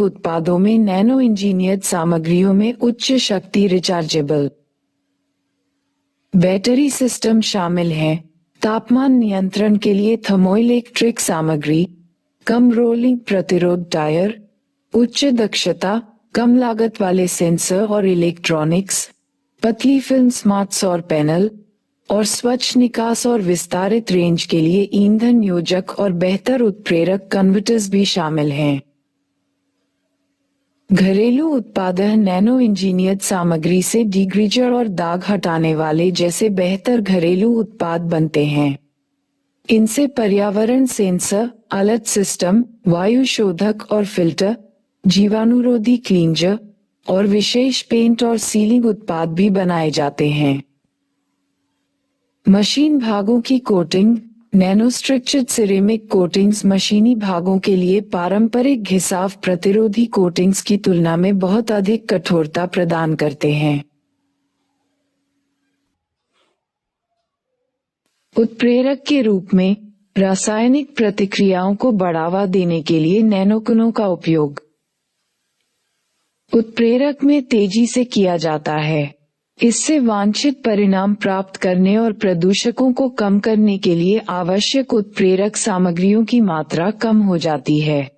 उत्पादों में नैनो इंजीनियर्ड सामग्रियों में उच्च शक्ति रिचार्जेबल बैटरी सिस्टम शामिल हैं। तापमान नियंत्रण के लिए थर्मोइलेक्ट्रिक सामग्री कम रोलिंग प्रतिरोध टायर उच्च दक्षता कम लागत वाले सेंसर और इलेक्ट्रॉनिक्स पतली फिल्म स्मार्ट सौर पैनल और स्वच्छ निकास और विस्तारित रेंज के लिए ईंधन योजक और बेहतर उत्प्रेरक कन्वर्टर्स भी शामिल हैं। घरेलू उत्पाद नैनो इंजीनियर्ड सामग्री से डिग्रीजर और दाग हटाने वाले जैसे बेहतर घरेलू उत्पाद बनते हैं। इनसे पर्यावरण सेंसर अलर्ट सिस्टम वायु शोधक और फिल्टर जीवाणुरोधी क्लींजर और विशेष पेंट और सीलिंग उत्पाद भी बनाए जाते हैं। मशीन भागों की कोटिंग। नैनोस्ट्रक्चर्ड सिरेमिक कोटिंग्स मशीनी भागों के लिए पारंपरिक घिसाव प्रतिरोधी कोटिंग्स की तुलना में बहुत अधिक कठोरता प्रदान करते हैं। उत्प्रेरक के रूप में रासायनिक प्रतिक्रियाओं को बढ़ावा देने के लिए नैनोकणों का उपयोग उत्प्रेरक में तेजी से किया जाता है। इससे वांछित परिणाम प्राप्त करने और प्रदूषकों को कम करने के लिए आवश्यक उत्प्रेरक सामग्रियों की मात्रा कम हो जाती है।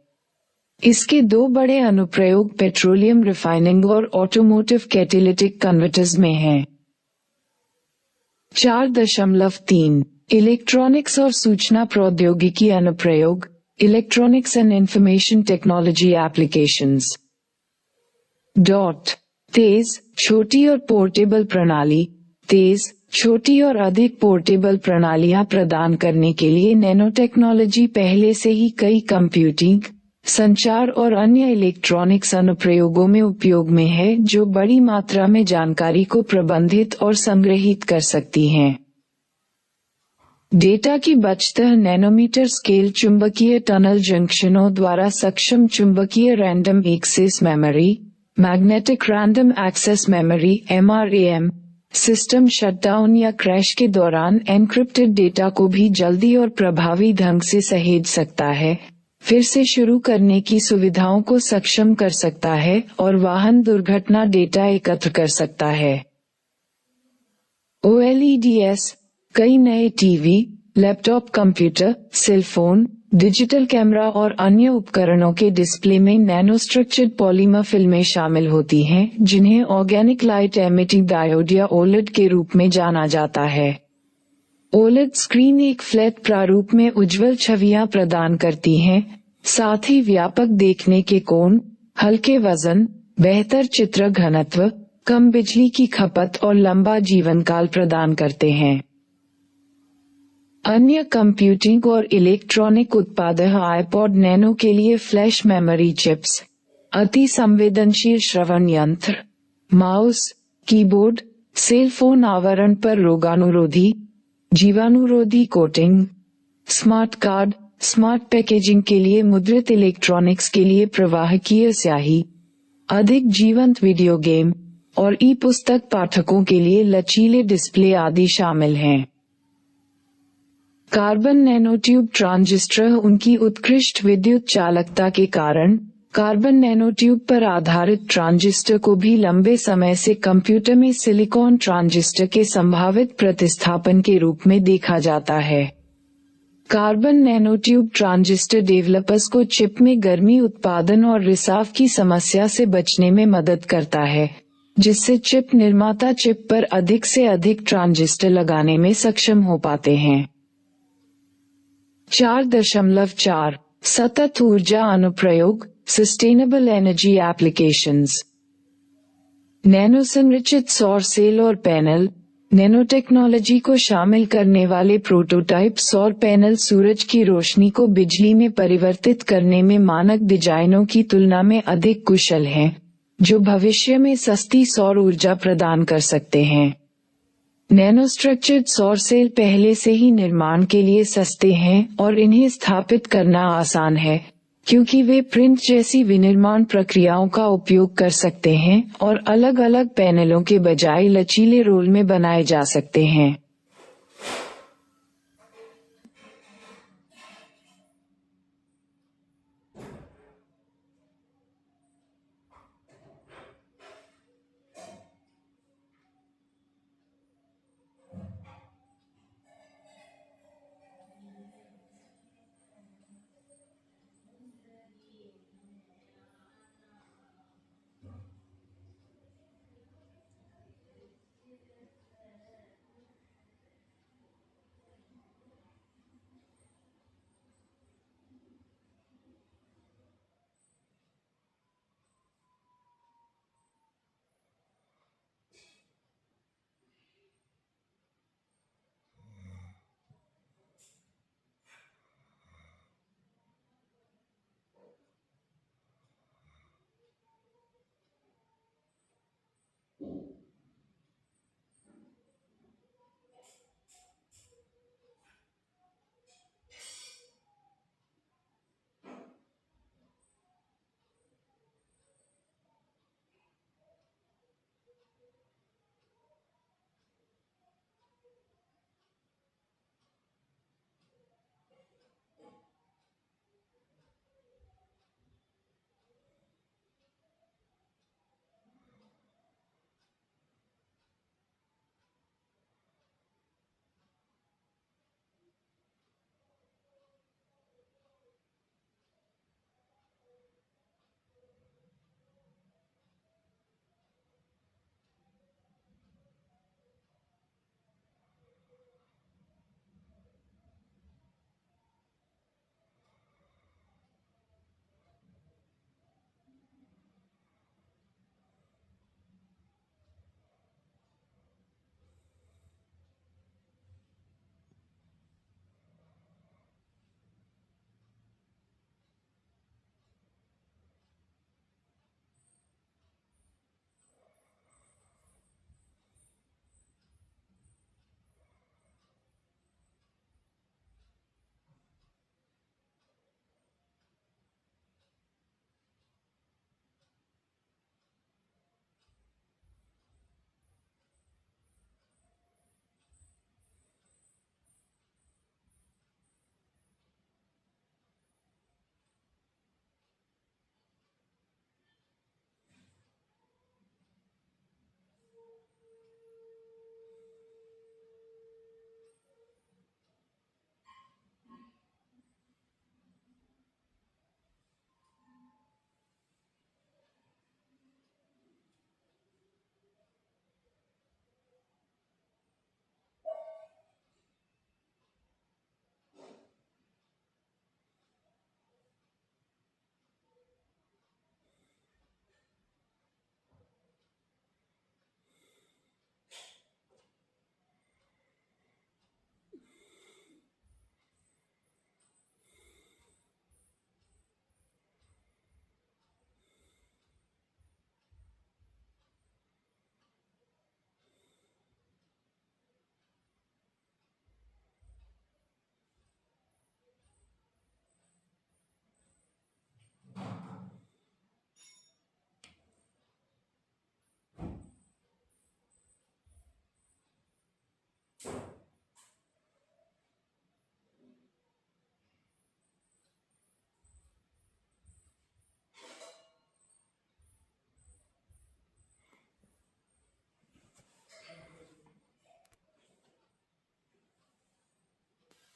इसके दो बड़े अनुप्रयोग पेट्रोलियम रिफाइनिंग और ऑटोमोटिव कैटालिटिक कन्वर्टर्स में हैं। 4.3 इलेक्ट्रॉनिक्स और सूचना प्रौद्योगिकी अनुप्रयोग electronics and information technology applications. तेज, छोटी और पोर्टेबल प्रणाली। तेज, छोटी और अधिक पोर्टेबल प्रणालियां प्रदान करने के लिए नैनो टेक्नोलॉजी पहले से ही कई कंप्यूटिंग, संचार और अन्य इलेक्ट्रॉनिक्स अनुप्रयोगों में उपयोग में है जो बड़ी मात्रा में जानकारी को प्रबंधित और संग्रहित कर सकती हैं। डेटा की बचत नैनोमीटर स्केल चुंबकीय टनल जंक्शनों द्वारा सक्षम चुंबकीय random access memory magnetic random access memory (MRAM) system shutdown या क्रैश के दौरान एन्क्रिप्टेड डेटा को भी जल्दी और प्रभावी ढंग से सहेज सकता है, फिर से शुरू करने की सुविधाओं को सक्षम कर सकता है और वाहन दुर्घटना डेटा एकत्र कर सकता है। OLEDs कई नए TV, laptop computer, cell phone, digital camera और अन्य उपकरणों के डिस्प्ले में नैनोस्ट्रक्चर्ड पॉलीमर फिल्में शामिल होती हैं, जिन्हें ऑर्गेनिक लाइट एमिटिंग डायोड या OLED के रूप में जाना जाता है। OLED स्क्रीन एक फ्लैट प्रारूप में उज्ज्वल छवियां प्रदान करती हैं, साथ ही व्यापक देखने के कोण, हल्के वजन, बेहतर चित्र घनत्व, कम बिजली की खपत और लंबा जीवनकाल प्रदान करते हैं। अन्य कंप्यूटिंग और इलेक्ट्रॉनिक उत्पाद आईपॉड नैनो के लिए फ्लैश मेमोरी चिप्स, अति संवेदनशील श्रवण यंत्र, माउस, कीबोर्ड, सेल फोन आवरण पर रोगानुरोधी, जीवाणुरोधी coating, smart card, smart packaging के लिए मुद्रित इलेक्ट्रॉनिक्स के लिए प्रवाहकीय स्याही, अधिक जीवंत वीडियो गेम और ई-पुस्तक पाठकों के लिए लचीले डिस्प्ले आदि शामिल हैं। कार्बन नैनोट्यूब ट्रांजिस्टर उनकी उत्कृष्ट विद्युत चालकता के कारण कार्बन नैनोट्यूब पर आधारित ट्रांजिस्टर को भी लंबे समय से कंप्यूटर में सिलिकॉन ट्रांजिस्टर के संभावित प्रतिस्थापन के रूप में देखा जाता है। कार्बन नैनोट्यूब ट्रांजिस्टर डेवलपर्स को चिप में गर्मी उत्पादन और रिसाव की समस्या से बचने में मदद करता है, जिससे चिप निर्माता चिप पर अधिक से अधिक ट्रांजिस्टर लगाने में सक्षम हो पाते हैं। 4.4 सतत ऊर्जा अनुप्रयोग सस्टेनेबल एनर्जी एप्लीकेशंस। नैनो संरचित सौर सेल और पैनल। नैनो टेक्नोलॉजी को शामिल करने वाले प्रोटोटाइप सौर पैनल सूरज की रोशनी को बिजली में परिवर्तित करने में मानक डिजाइनों की तुलना में अधिक कुशल हैं, जो भविष्य में सस्ती सौर ऊर्जा प्रदान कर सकते हैं। नैनोस्ट्रक्चर्ड सौर सेल पहले से ही निर्माण के लिए सस्ते हैं और इन्हें स्थापित करना आसान है, क्योंकि वे प्रिंट जैसी विनिर्माण प्रक्रियाओं का उपयोग कर सकते हैं और अलग-अलग पैनलों के बजाय लचीले रोल में बनाए जा सकते हैं।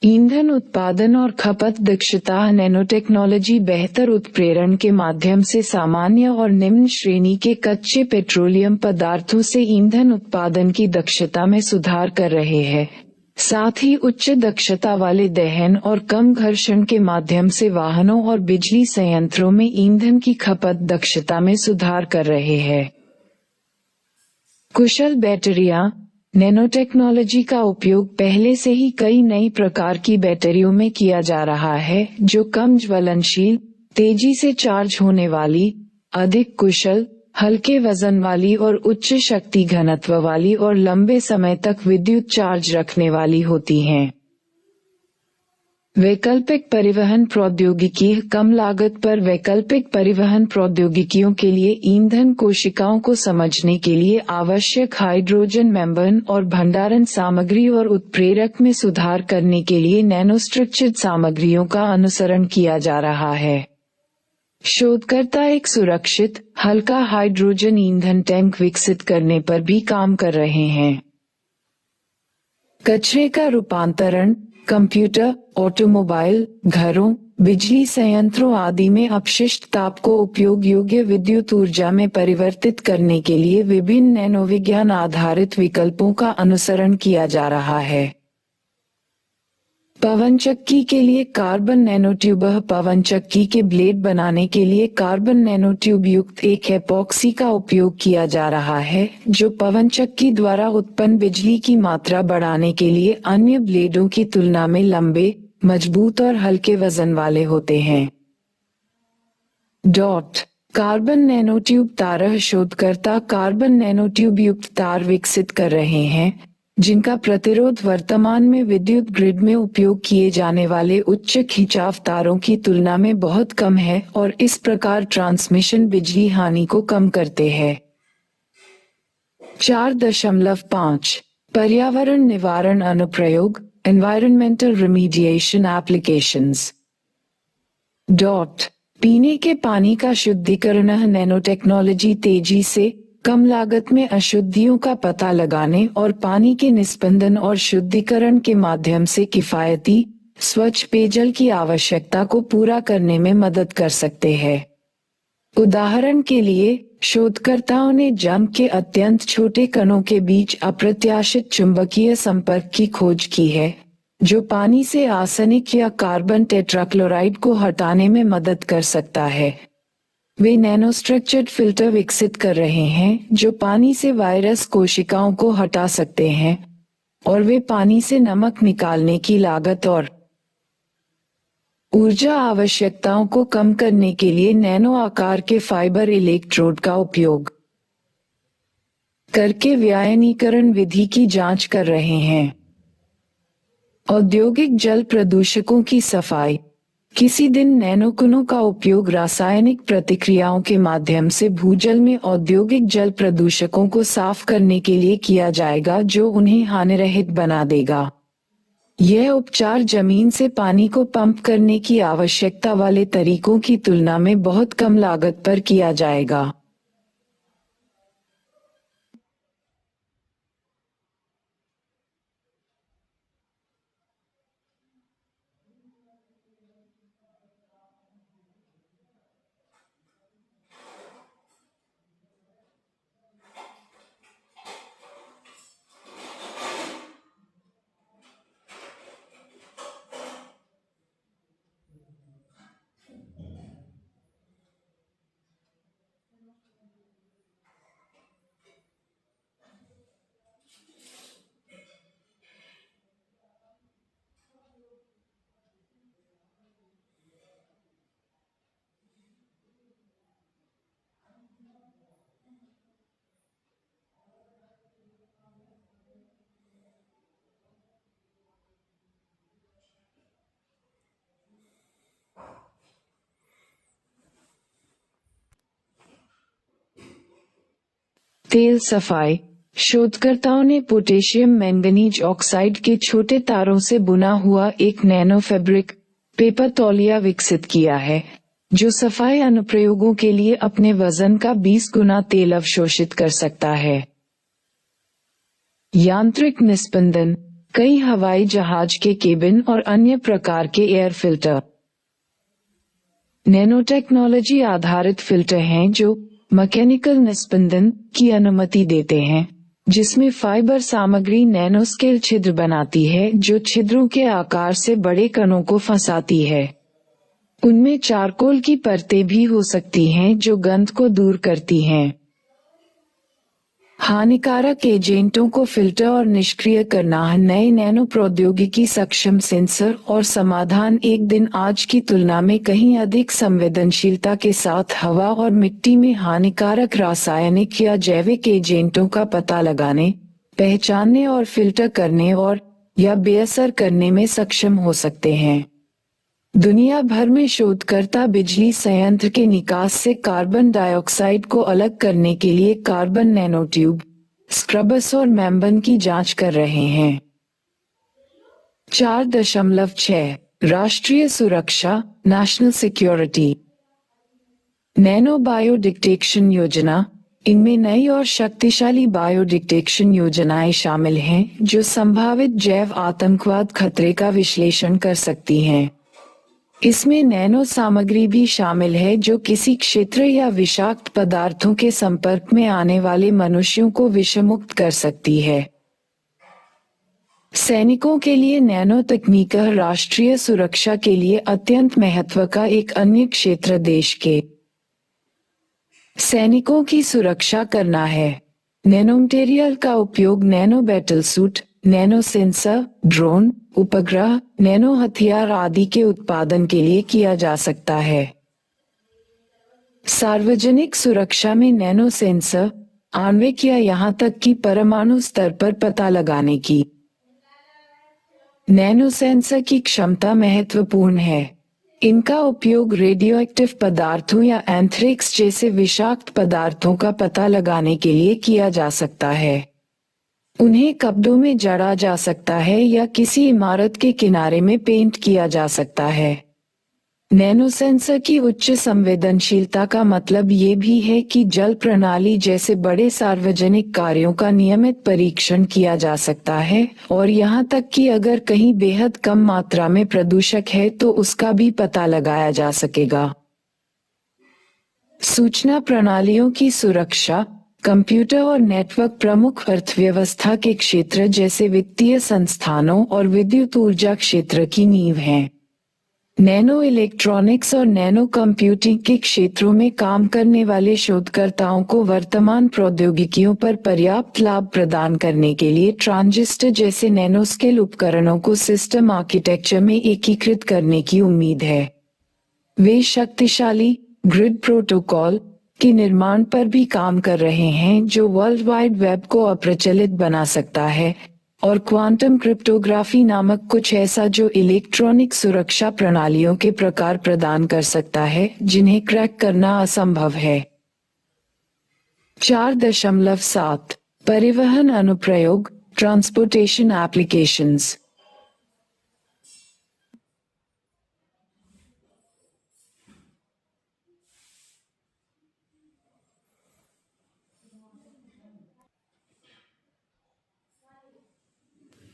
ईंधन उत्पादन और खपत दक्षता। नैनोटेक्नोलॉजी बेहतर उत्प्रेरण के माध्यम से सामान्य और निम्न श्रेणी के कच्चे पेट्रोलियम पदार्थों से ईंधन उत्पादन की दक्षता में सुधार कर रहे हैं। साथ ही उच्च दक्षता वाले दहन और कम घर्षण के माध्यम से वाहनों और बिजली संयंत्रों में ईंधन की खपत दक्षता में सुधार कर रहे हैं। कुशल बैटरियां। नैनोटेक्नोलॉजी का उपयोग पहले से ही कई नई प्रकार की बैटरियों में किया जा रहा है, जो कम ज्वलनशील, तेजी से चार्ज होने वाली, अधिक कुशल, हल्के वजन वाली और उच्च शक्ति घनत्व वाली और लंबे समय तक विद्युत चार्ज रखने वाली होती हैं। वैकल्पिक परिवहन प्रौद्योगिकी। कम लागत पर वैकल्पिक परिवहन प्रौद्योगिकियों के लिए ईंधन कोशिकाओं को समझने के लिए आवश्यक हाइड्रोजन मेम्ब्रेन और भंडारण सामग्री और उत्प्रेरक में सुधार करने के लिए नैनोस्ट्रक्चर्ड सामग्रियों का अनुसरण किया जा रहा है। शोधकर्ता एक सुरक्षित, हल्का हाइड्रोजन ईंधन टैंक विकसित करने पर भी काम कर रहे हैं। कचरे का रूपांतरण। कंप्यूटर, ऑटोमोबाइल, घरों, बिजली संयंत्रों आदि में अपशिष्ट ताप को उपयोग योग्य विद्युत ऊर्जा में परिवर्तित करने के लिए विभिन्न नैनोविज्ञान आधारित विकल्पों का अनुसरण किया जा रहा है। पवन चक्की के लिए कार्बन नैनोट्यूब। पवन चक्की के ब्लेड बनाने के लिए कार्बन नैनोट्यूब युक्त एक एपॉक्सी का उपयोग किया जा रहा है, जो पवन चक्की द्वारा उत्पन्न बिजली की मात्रा बढ़ाने के लिए अन्य ब्लेडों की तुलना में लंबे, मजबूत और हल्के वजन वाले होते हैं। कार्बन नैनोट्यूब तार। शोधकर्ता कार्बन नैनोट्यूब युक्त तार विकसित कर रहे हैं, जिनका प्रतिरोध वर्तमान में विद्युत ग्रिड में उपयोग किए जाने वाले उच्च खिंचाव तारों की तुलना में बहुत कम है और इस प्रकार ट्रांसमिशन बिजली हानि को कम करते हैं। 4.5 पर्यावरण निवारण अनुप्रयोग। Environmental remediation applications. पीने के पानी का शुद्धिकरण। नैनोटेक्नोलॉजी तेजी से, कम लागत में अशुद्धियों का पता लगाने और पानी के निस्पंदन और शुद्धिकरण के माध्यम से किफायती, स्वच्छ पेयजल की आवश्यकता को पूरा करने में मदद कर सकते हैं। उदाहरण के लिए, शोधकर्ताओं ने जंग के अत्यंत छोटे कणों के बीच अप्रत्याशित चुंबकीय संपर्क की खोज की है, जो पानी से आर्सेनिक या कार्बन टेट्राक्लोराइड को हटाने में मदद कर सकता है। वे नैनोस्ट्रक्चर्ड फिल्टर विकसित कर रहे हैं, जो पानी से वायरस कोशिकाओं को हटा सकते हैं, और वे पानी से नमक निकालने की लागत और ऊर्जा आवश्यकताओं को कम करने के लिए नैनो आकार के फाइबर इलेक्ट्रोड का उपयोग करके व्यायनीकरण विधि की जांच कर रहे हैं। औद्योगिक जल प्रदूषकों की सफाई। किसी दिन नैनोकणों का उपयोग रासायनिक प्रतिक्रियाओं के माध्यम से भूजल में औद्योगिक जल प्रदूषकों को साफ करने के लिए किया जाएगा, जो उन्हें हानिरहित बना देगा। यह उपचार जमीन से पानी को पंप करने की आवश्यकता वाले तरीकों की तुलना में बहुत कम लागत पर किया जाएगा। तेल सफाई। शोधकर्ताओं ने पोटेशियम मैंगनीज ऑक्साइड के छोटे तारों से बुना हुआ एक नैनो फैब्रिक पेपर तौलिया विकसित किया है, जो सफाई अनुप्रयोगों के लिए अपने वजन का 20 गुना तेल अवशोषित कर सकता है। यांत्रिक निस्पंदन। कई हवाई जहाज के केबिन और अन्य प्रकार के एयर फिल्टर नैनो टेक्नोलॉजी आधारित फिल्टर हैं जो मैकेनिकल निस्पंदन की अनुमति देते हैं, जिसमें फाइबर सामग्री नैनो स्केल छिद्र बनाती है जो छिद्रों के आकार से बड़े कणों को फंसाती है। उनमें चारकोल की परतें भी हो सकती हैं जो गंध को दूर करती हैं। हानिकारक एजेंटों को फिल्टर और निष्क्रिय करना। नए नैनो प्रौद्योगिकी सक्षम सेंसर और समाधान एक दिन आज की तुलना में कहीं अधिक संवेदनशीलता के साथ हवा और मिट्टी में हानिकारक रासायनिक या जैविक एजेंटों का पता लगाने, पहचानने और फिल्टर करने और या बेअसर करने में सक्षम हो सकते हैं। दुनिया भर में शोधकर्ता बिजली संयंत्र के निकास से कार्बन डाइऑक्साइड को अलग करने के लिए कार्बन नैनोट्यूब, स्क्रबर्स और मेम्ब्रेन की जांच कर रहे हैं। 4.6 राष्ट्रीय सुरक्षा national security nano bio detection योजना। इनमें नई और शक्तिशाली बायो डिटेक्शन योजनाएं शामिल हैं जो संभावित जैव आतंकवाद खतरे का विश्लेषण कर सकती हैं। इसमें नैनो सामग्री भी शामिल है जो किसी क्षेत्र या विषाक्त पदार्थों के संपर्क में आने वाले मनुष्यों को विषमुक्त कर सकती है। सैनिकों के लिए नैनो तकनीक राष्ट्रीय सुरक्षा के लिए अत्यंत महत्व का एक अन्य क्षेत्र देश के सैनिकों की सुरक्षा करना है। नैनो मटेरियल का उपयोग nano battle suit, nano sensor, drone, उपग्रह, नैनो हथियार आदि के उत्पादन के लिए किया जा सकता है। सार्वजनिक सुरक्षा में नैनो सेंसर, आणविक या यहाँ तक कि परमाणु स्तर पर पता लगाने की नैनो सेंसर की क्षमता महत्वपूर्ण है। इनका उपयोग रेडियोएक्टिव पदार्थों या एंथ्रेक्स जैसे विषाक्त पदार्थों का पता लगाने के लिए किया जा सकता है। उन्हें कपड़ों में जड़ा जा सकता है या किसी इमारत के किनारे में पेंट किया जा सकता है। नैनो सेंसर की उच्च संवेदनशीलता का मतलब ये भी है कि जल प्रणाली जैसे बड़े सार्वजनिक कार्यों का नियमित परीक्षण किया जा सकता है और यहाँ तक कि अगर कहीं बेहद कम मात्रा में प्रदूषक है तो उसका भी पता लगाया जा सकेगा। सूचना प्रणालियों की सुरक्षा। कंप्यूटर और नेटवर्क प्रमुख अर्थव्यवस्था के क्षेत्र जैसे वित्तीय संस्थानों और विद्युत ऊर्जा क्षेत्र की नींव हैं। नैनो इलेक्ट्रॉनिक्स और नैनो कंप्यूटिंग के क्षेत्रों में काम करने वाले शोधकर्ताओं को वर्तमान प्रौद्योगिकियों पर पर्याप्त लाभ प्रदान करने के लिए ट्रांजिस्टर जैसे नैनो स्केल उपकरणों को सिस्टम आर्किटेक्चर में एकीकृत करने की उम्मीद है। वे शक्तिशाली ग्रिड प्रोटोकॉल के निर्माण पर भी काम कर रहे हैं जो वर्ल्ड वाइड वेब को अप्रचलित बना सकता है और क्वांटम क्रिप्टोग्राफी नामक कुछ ऐसा जो इलेक्ट्रॉनिक सुरक्षा प्रणालियों के प्रकार प्रदान कर सकता है जिन्हें क्रैक करना असंभव है। 4.7 परिवहन अनुप्रयोग ट्रांसपोर्टेशन एप्लीकेशंस।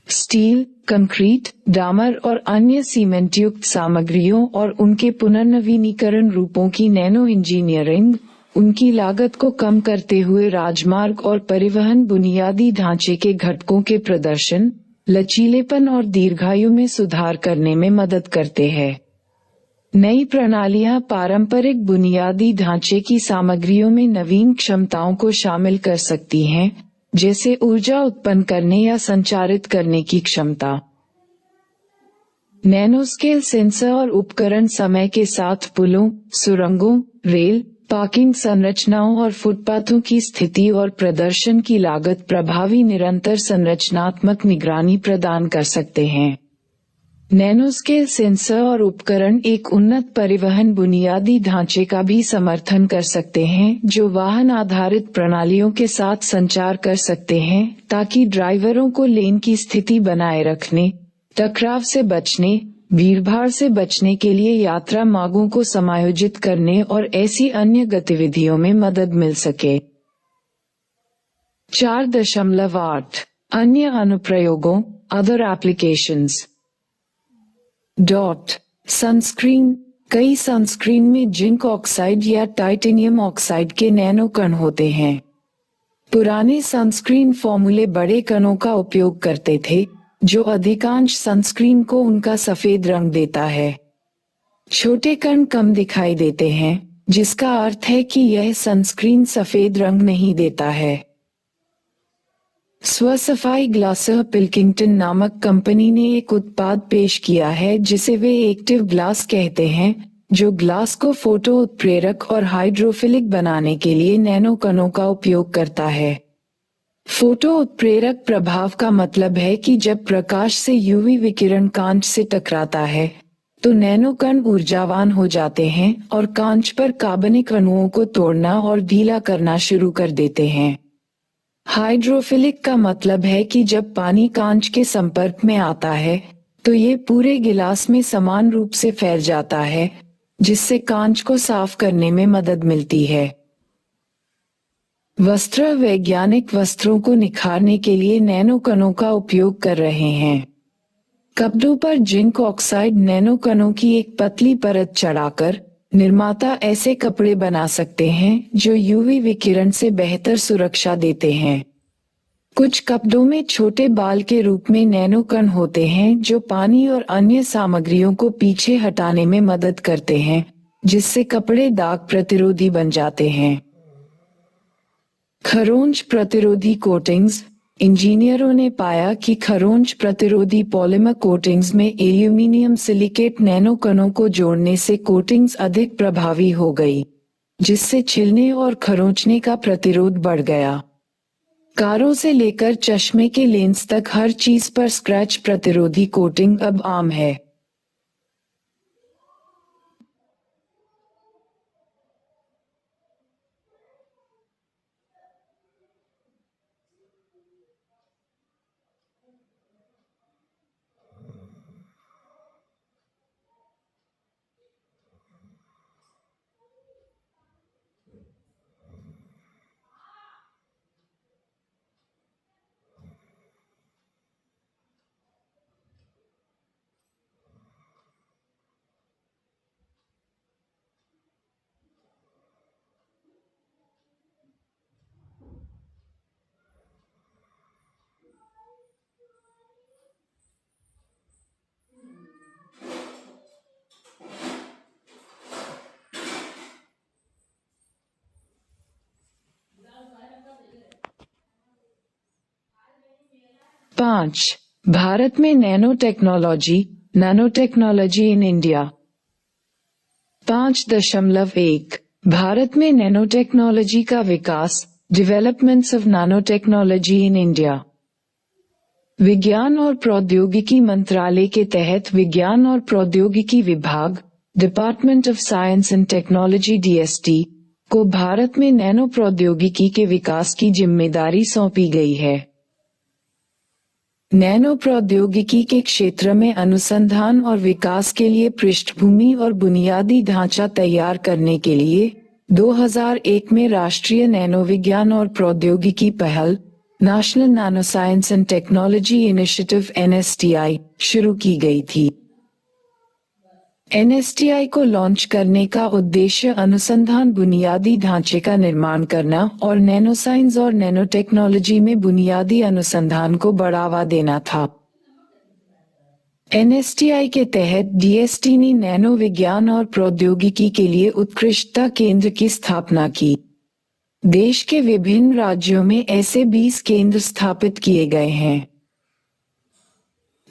स्टील, कंक्रीट, डामर और अन्य सीमेंट युक्त सामग्रियों और उनके पुनर्नवीनीकरण रूपों की नैनो इंजीनियरिंग उनकी लागत को कम करते हुए राजमार्ग और परिवहन बुनियादी ढांचे के घटकों के प्रदर्शन, लचीलेपन और दीर्घायु में सुधार करने में मदद करते हैं। नई प्रणालियां पारंपरिक बुनियादी ढांचे की सामग्रियों में नवीन क्षमताओं को शामिल कर सकती हैं, जैसे ऊर्जा उत्पन्न करने या संचारित करने की क्षमता। नैनोस्केल सेंसर और उपकरण समय के साथ पुलों, सुरंगों, रेल, पार्किंग संरचनाओं और फुटपाथों की स्थिति और प्रदर्शन की लागत प्रभावी निरंतर संरचनात्मक निगरानी प्रदान कर सकते हैं। नैनोस्केल सेंसर और उपकरण एक उन्नत परिवहन बुनियादी ढांचे का भी समर्थन कर सकते हैं जो वाहन आधारित प्रणालियों के साथ संचार कर सकते हैं ताकि ड्राइवरों को लेन की स्थिति बनाए रखने, टकराव से बचने, भीड़भाड़ से बचने के लिए यात्रा मार्गों को समायोजित करने और ऐसी अन्य गतिविधियों में मदद मिल सके। 4.8 अन्य अनुप्रयोगों Other applications. सनस्क्रीन। कई सनस्क्रीन में जिंक ऑक्साइड या टाइटेनियम ऑक्साइड के नैनो कण होते हैं। पुराने सनस्क्रीन फॉर्मूले बड़े कणों का उपयोग करते थे, जो अधिकांश सनस्क्रीन को उनका सफेद रंग देता है। छोटे कण कम दिखाई देते हैं, जिसका अर्थ है कि यह सनस्क्रीन सफेद रंग नहीं देता है। स्वसफाई ग्लासर पिल्किंगटन नामक कंपनी ने एक उत्पाद पेश किया है जिसे वे एक्टिव ग्लास कहते हैं, जो ग्लास को फोटो उत्प्रेरक और हाइड्रोफिलिक बनाने के लिए नैनो कणों का उपयोग करता है। फोटो उत्प्रेरक प्रभाव का मतलब है कि जब प्रकाश से यूवी विकिरण कांच से टकराता है, तो नैनो कण ऊर्जावान हो जाते हैं और कांच पर कार्बनिक अणुओं को तोड़ना और ढीला करना शुरू कर देते हैं। हाइड्रोफिलिक का मतलब है कि जब पानी कांच के संपर्क में आता है, तो ये पूरे गिलास में समान रूप से फैल जाता है, जिससे कांच को साफ करने में मदद मिलती है। वस्त्र वैज्ञानिक वस्त्रों को निखारने के लिए नैनो कणों का उपयोग कर रहे हैं। कपड़ों पर जिंक ऑक्साइड नैनो कणों की एक पतली परत चढ़ाकर निर्माता ऐसे कपड़े बना सकते हैं जो यूवी विकिरण से बेहतर सुरक्षा देते हैं। कुछ कपड़ों में छोटे बाल के रूप में नैनो कण होते हैं जो पानी और अन्य सामग्रियों को पीछे हटाने में मदद करते हैं, जिससे कपड़े दाग प्रतिरोधी बन जाते हैं। खरोंच प्रतिरोधी कोटिंग्स। इंजीनियरों ने पाया कि खरोंच प्रतिरोधी पॉलीमर कोटिंग्स में एल्यूमीनियम सिलिकेट नैनो कणों को जोड़ने से कोटिंग्स अधिक प्रभावी हो गई, जिससे छिलने और खरोंचने का प्रतिरोध बढ़ गया। कारों से लेकर चश्मे के लेंस तक हर चीज पर स्क्रैच प्रतिरोधी कोटिंग अब आम है। पाँच, भारत में nano technology in India. 5.1 Bharat में नैनो टेक्नोलॉजी का विकास, developments of nano technology in India. विज्ञान और प्रौद्योगिकी मंत्रालय के तहत विज्ञान और प्रौद्योगिकी विभाग, department of science and technology DST, को भारत में नैनो प्रौद्योगिकी के विकास की जिम्मेदारी सौंपी गई है। नैनो प्रौद्योगिकी के क्षेत्र में अनुसंधान और विकास के लिए पृष्ठभूमि और बुनियादी ढांचा तैयार करने के लिए 2001 में राष्ट्रीय नैनो विज्ञान और प्रौद्योगिकी पहल, national nano science and technology initiative NSTI, शुरू की गई थी। NSTI को लॉन्च करने का उद्देश्य अनुसंधान बुनियादी ढांचे का निर्माण करना और नैनो साइंस और नैनो टेक्नोलॉजी में बुनियादी अनुसंधान को बढ़ावा देना था। NSTI के तहत DST ने नैनो विज्ञान और प्रौद्योगिकी के लिए उत्कृष्टता केंद्र की स्थापना की। देश के विभिन्न राज्यों में ऐसे 20 केंद्र स्थापित किए गए हैं।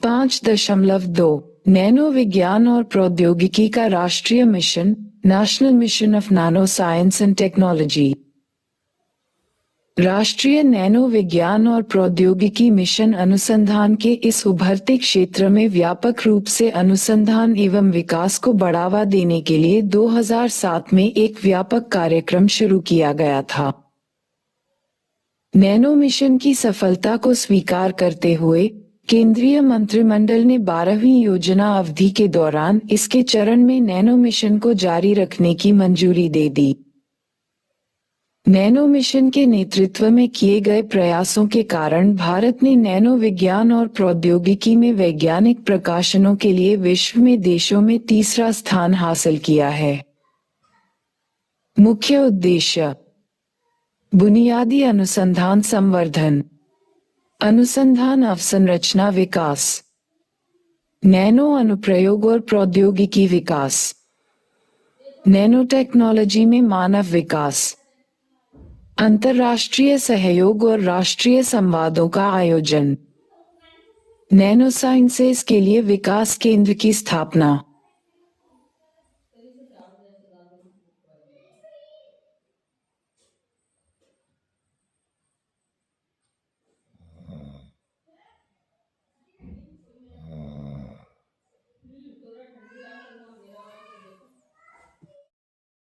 5.2 नैनो विज्ञान और प्रौद्योगिकी का राष्ट्रीय mission, national mission of nano science and technology. राष्ट्रीय नैनो विज्ञान और प्रौद्योगिकी मिशन अनुसंधान के इस उभरते क्षेत्र में व्यापक रूप से अनुसंधान एवं विकास को बढ़ावा देने के लिए 2007 में एक व्यापक कार्यक्रम शुरू किया गया था। नैनो मिशन की सफलता को स्वीकार करते हुए केंद्रीय मंत्रिमंडल ने 12वीं योजना अवधि के दौरान इसके चरण में नैनो मिशन को जारी रखने की मंजूरी दे दी। नैनो मिशन के नेतृत्व में किए गए प्रयासों के कारण भारत ने नैनो विज्ञान और प्रौद्योगिकी में वैज्ञानिक प्रकाशनों के लिए विश्व में देशों में तीसरा स्थान हासिल किया है। मुख्य उद्देश्य: बुनियादी अनुसंधान संवर्धन, अनुसंधान अवसंरचना विकास, नैनो अनुप्रयोग और प्रौद्योगिकी विकास, नैनो टेक्नोलॉजी में मानव विकास, अंतर्राष्ट्रीय सहयोग और राष्ट्रीय संवादों का आयोजन, नैनो साइंसेज के लिए विकास केंद्र की स्थापना।